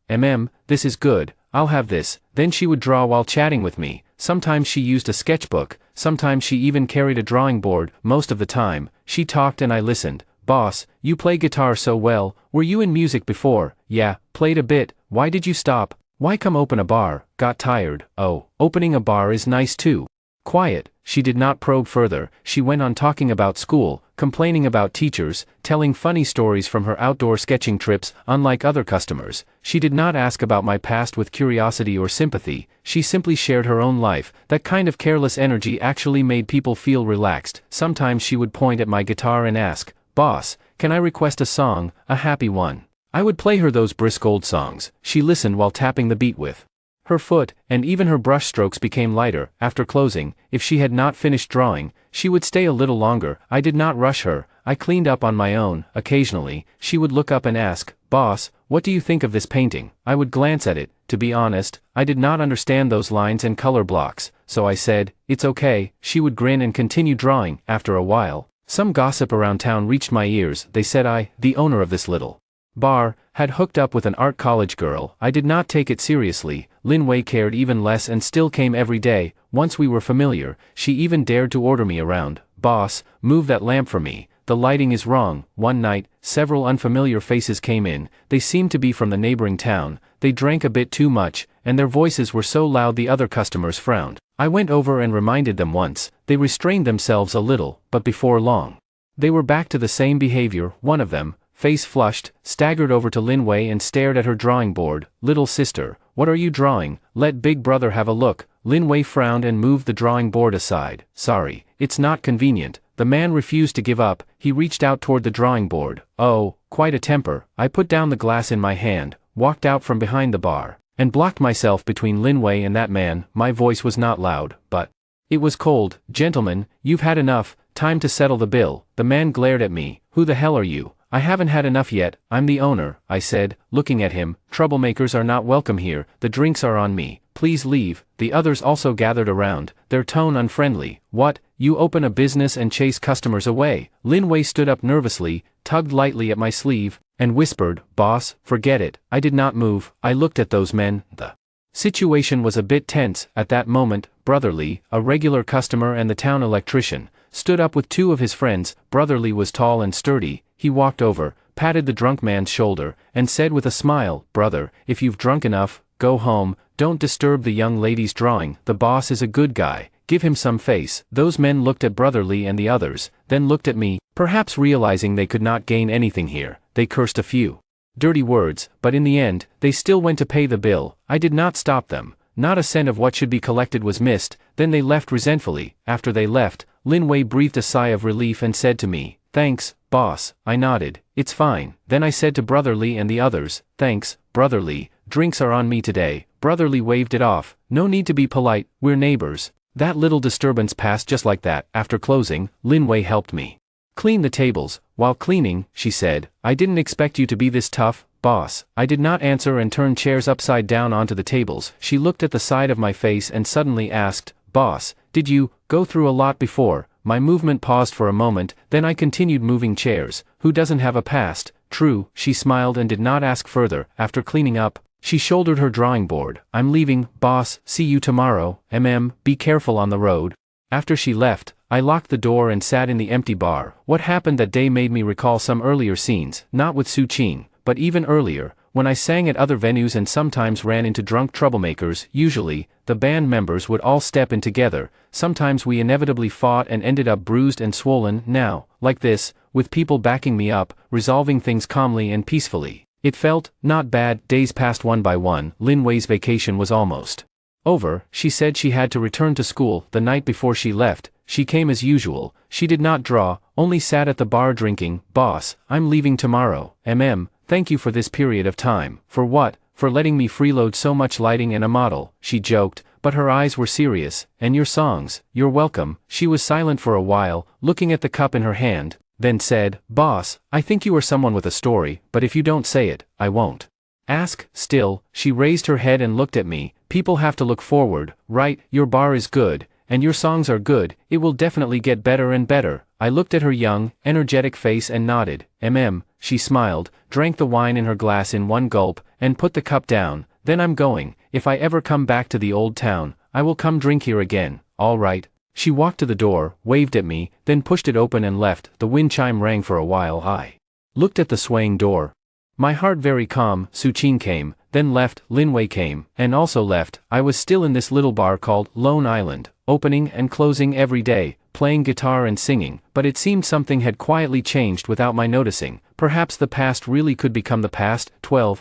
This is good. I'll have this. Then she would draw while chatting with me. Sometimes she used a sketchbook, sometimes she even carried a drawing board. Most of the time, she talked and I listened. Boss, you play guitar so well. Were you in music before? Yeah, played a bit. Why did you stop? Why come open a bar? Got tired. Oh, opening a bar is nice too. Quiet. She did not probe further. She went on talking about school, complaining about teachers, telling funny stories from her outdoor sketching trips. Unlike other customers, she did not ask about my past with curiosity or sympathy. She simply shared her own life. That kind of careless energy actually made people feel relaxed. Sometimes she would point at my guitar and ask, "Boss, can I request a song, a happy one?" I would play her those brisk old songs. She listened while tapping the beat with her foot, and even her brush strokes became lighter. After closing, if she had not finished drawing, she would stay a little longer. I did not rush her. I cleaned up on my own. Occasionally, she would look up and ask, "Boss, what do you think of this painting?" I would glance at it. To be honest, I did not understand those lines and color blocks, so I said, "It's okay." She would grin and continue drawing. After a while, some gossip around town reached my ears. They said I, the owner of this little bar, had hooked up with an art college girl. I did not take it seriously. Lin Wei cared even less and still came every day. Once we were familiar, she even dared to order me around. "Boss, move that lamp for me. The lighting is wrong." One night, several unfamiliar faces came in. They seemed to be from the neighboring town. They drank a bit too much, and their voices were so loud the other customers frowned. I went over and reminded them once. They restrained themselves a little, but before long, they were back to the same behavior. One of them, face flushed, staggered over to Lin Wei and stared at her drawing board. "Little sister, what are you drawing? Let big brother have a look." Lin Wei frowned and moved the drawing board aside. "Sorry, it's not convenient." The man refused to give up. He reached out toward the drawing board. "Oh, quite a temper." I put down the glass in my hand, walked out from behind the bar, and blocked myself between Lin Wei and that man. My voice was not loud, but it was cold. "Gentlemen, you've had enough. Time to settle the bill." The man glared at me. "Who the hell are you?" "I haven't had enough yet. I'm the owner," I said, looking at him. "Troublemakers are not welcome here. The drinks are on me. Please leave." The others also gathered around, their tone unfriendly. "What? You open a business and chase customers away?" Lin Wei stood up nervously, tugged lightly at my sleeve, and whispered, "Boss, forget it." I did not move. I looked at those men. The situation was a bit tense. At that moment, Brotherly, a regular customer and the town electrician, stood up with two of his friends. Brotherly was tall and sturdy. He walked over, patted the drunk man's shoulder, and said with a smile, "Brother, if you've drunk enough, go home. Don't disturb the young lady's drawing. The boss is a good guy. Give him some face." Those men looked at Brotherly and the others, then looked at me. Perhaps realizing they could not gain anything here, they cursed a few dirty words, but in the end, they still went to pay the bill. I did not stop them. Not a cent of what should be collected was missed. Then they left resentfully. After they left, Lin Wei breathed a sigh of relief and said to me, "Thanks, boss." I nodded. "It's fine." Then I said to Brotherly and the others, "Thanks, Brotherly, drinks are on me today." Brotherly waved it off. "No need to be polite, we're neighbors." That little disturbance passed just like that. After closing, Lin Wei helped me clean the tables. While cleaning, she said, "I didn't expect you to be this tough, boss." I did not answer and turned chairs upside down onto the tables. She looked at the side of my face and suddenly asked, "Boss, did you go through a lot before?" My movement paused for a moment, then I continued moving chairs. "Who doesn't have a past?" "True." She smiled and did not ask further. After cleaning up, she shouldered her drawing board. "I'm leaving, boss. See you tomorrow. Be careful on the road." After she left, I locked the door and sat in the empty bar. What happened that day made me recall some earlier scenes, not with Su Qing, but even earlier, when When I sang at other venues and sometimes ran into drunk troublemakers, usually, the band members would all step in together. Sometimes we inevitably fought and ended up bruised and swollen. Now, like this, with people backing me up, resolving things calmly and peacefully. It felt not bad. Days passed one by one. Lin Wei's vacation was almost over. She said she had to return to school. The night before she left, she came as usual. She did not draw, only sat at the bar drinking. "Boss, I'm leaving tomorrow. Thank you for this period of time." "For what?" "For letting me freeload so much lighting and a model," she joked, but her eyes were serious. "And your songs." "You're welcome." She was silent for a while, looking at the cup in her hand, then said, "Boss, I think you are someone with a story, but if you don't say it, I won't ask." Still, she raised her head and looked at me. "People have to look forward, right? Your bar is good, and your songs are good. It will definitely get better and better." I looked at her young, energetic face and nodded. She smiled, drank the wine in her glass in one gulp, and put the cup down. "Then I'm going. If I ever come back to the old town, I will come drink here again." "All right." She walked to the door, waved at me, then pushed it open and left. The wind chime rang for a while. I looked at the swaying door. My heart very calm. Suchin came, then left. Lin Wei came, and also left. I was still in this little bar called Lone Island, opening and closing every day, playing guitar and singing, but it seemed something had quietly changed without my noticing. Perhaps the past really could become the past.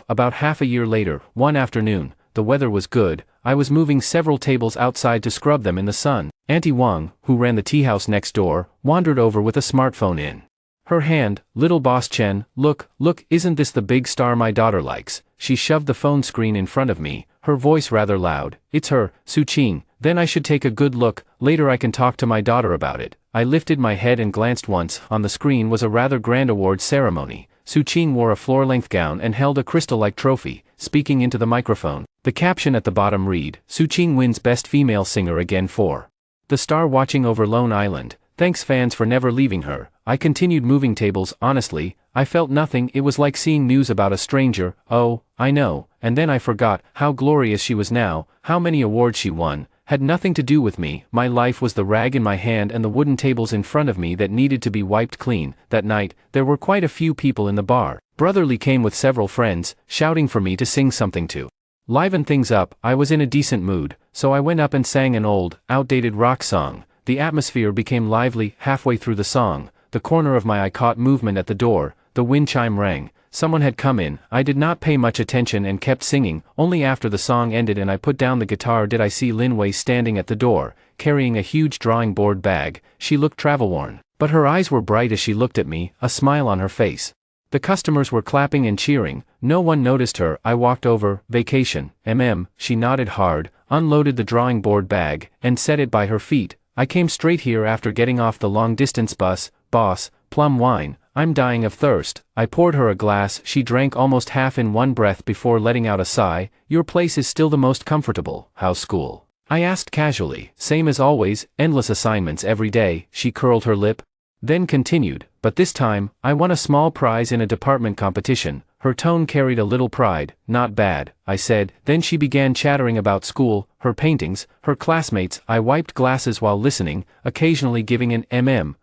About half a year later, one afternoon, the weather was good. I was moving several tables outside to scrub them in the sun. Auntie Wang, who ran the tea house next door, wandered over with a smartphone in her hand. "Little boss Chen, look, isn't this the big star my daughter likes?" She shoved the phone screen in front of me, her voice rather loud. "It's her, Suchin." "Then I should take a good look, later I can talk to my daughter about it." I lifted my head and glanced once. On the screen was a rather grand award ceremony. Suchin wore a floor-length gown and held a crystal-like trophy, speaking into the microphone. The caption at the bottom read, "Suchin wins Best Female Singer again for the star watching over Lone Island. Thanks fans for never leaving her." I continued moving tables. Honestly, I felt nothing. It was like seeing news about a stranger. "Oh, I know." And then I forgot how glorious she was now, how many awards she won. Had nothing to do with me. My life was the rag in my hand and the wooden tables in front of me that needed to be wiped clean. That night, there were quite a few people in the bar. Brotherly came with several friends, shouting for me to sing something to liven things up. I was in a decent mood, so I went up and sang an old, outdated rock song. The atmosphere became lively. Halfway through the song, the corner of my eye caught movement at the door. The wind chime rang. Someone had come in. I did not pay much attention and kept singing. Only after the song ended and I put down the guitar did I see Lin Wei standing at the door, carrying a huge drawing board bag. She looked travel-worn, but her eyes were bright as she looked at me, a smile on her face. The customers were clapping and cheering. No one noticed her. I walked over. "Vacation, She nodded hard, unloaded the drawing board bag, and set it by her feet. "I came straight here after getting off the long-distance bus. Boss, plum wine. I'm dying of thirst." I poured her a glass. She drank almost half in one breath before letting out a sigh. "Your place is still the most comfortable. How's school?" I asked casually. "Same as always, endless assignments every day." She curled her lip, then continued, "But this time, I won a small prize in a department competition." Her tone carried a little pride. "Not bad," I said. Then she began chattering about school, her paintings, her classmates. I wiped glasses while listening, occasionally giving an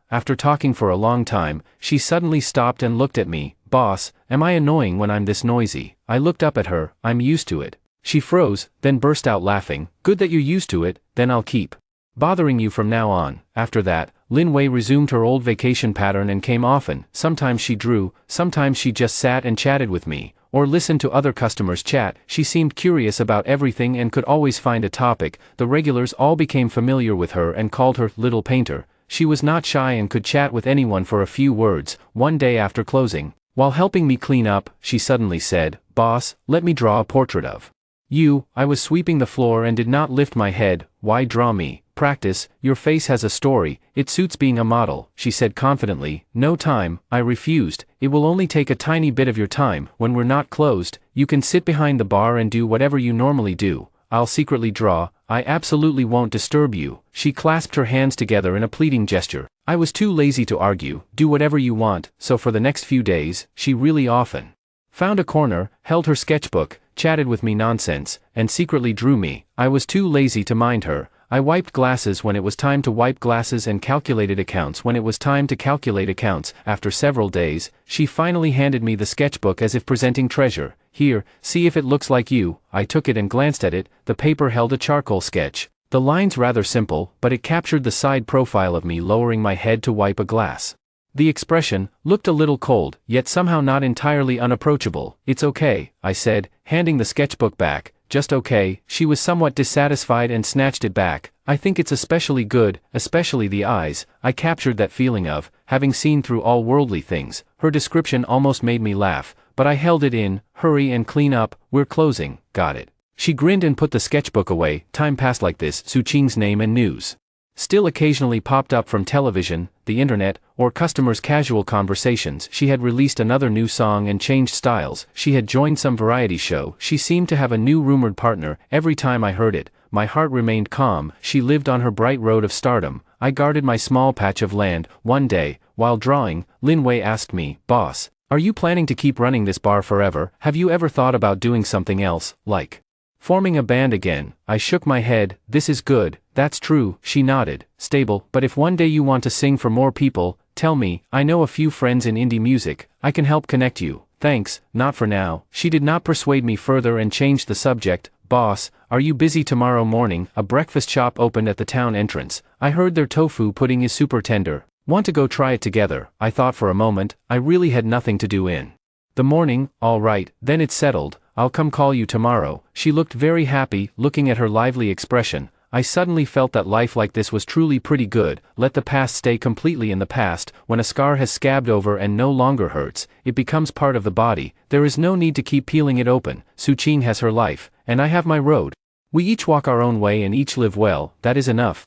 After talking for a long time, she suddenly stopped and looked at me. "Boss, am I annoying when I'm this noisy?" I looked up at her. "I'm used to it." She froze, then burst out laughing. "Good that you're used to it, then I'll keep bothering you from now on." After that, Lin Wei resumed her old vacation pattern and came often. Sometimes she drew, sometimes she just sat and chatted with me, or listened to other customers chat. She seemed curious about everything and could always find a topic. The regulars all became familiar with her and called her Little Painter. She was not shy and could chat with anyone for a few words. One day after closing, while helping me clean up, she suddenly said, "Boss, let me draw a portrait of you." I was sweeping the floor and did not lift my head. "Why draw me?" "Practice, your face has a story, it suits being a model," she said confidently. "No time," I refused. "It will only take a tiny bit of your time. When we're not closed, you can sit behind the bar and do whatever you normally do. I'll secretly draw. I absolutely won't disturb you." She clasped her hands together in a pleading gesture. I was too lazy to argue. "Do whatever you want." So for the next few days, she really often found a corner, held her sketchbook, chatted with me nonsense, and secretly drew me. I was too lazy to mind her. I wiped glasses when it was time to wipe glasses and calculated accounts when it was time to calculate accounts. After several days, she finally handed me the sketchbook as if presenting treasure. "Here, see if it looks like you." I took it and glanced at it. The paper held a charcoal sketch. The lines rather simple, but it captured the side profile of me lowering my head to wipe a glass. The expression looked a little cold, yet somehow not entirely unapproachable. "It's okay," I said, handing the sketchbook back. "Just okay." She was somewhat dissatisfied and snatched it back. "I think it's especially good, especially the eyes." I captured that feeling of having seen through all worldly things. Her description almost made me laugh, but I held it in. "Hurry and clean up, we're closing." "Got it." She grinned and put the sketchbook away. Time passed like this. Suqing's name and news still occasionally popped up from television, the internet, or customers' casual conversations. She had released another new song and changed styles. She had joined some variety show. She seemed to have a new rumored partner. Every time I heard it, my heart remained calm. She lived on her bright road of stardom. I guarded my small patch of land. One day, while drawing, Lin Wei asked me, "Boss, are you planning to keep running this bar forever? Have you ever thought about doing something else, like forming a band again?" I shook my head. "This is good." "That's true," she nodded. "Stable, but if one day you want to sing for more people, tell me. I know a few friends in indie music. I can help connect you." "Thanks, not for now." She did not persuade me further and changed the subject. "Boss, are you busy tomorrow morning?" A breakfast shop opened at the town entrance. I heard their tofu pudding is super tender. "Want to go try it together?" I thought for a moment. I really had nothing to do in the morning. "All right, then it's settled. I'll come call you tomorrow." She looked very happy, looking at her lively expression. I suddenly felt that life like this was truly pretty good. Let the past stay completely in the past. When a scar has scabbed over and no longer hurts, it becomes part of the body. There is no need to keep peeling it open. Suqing has her life, and I have my road. We each walk our own way and each live well. That is enough.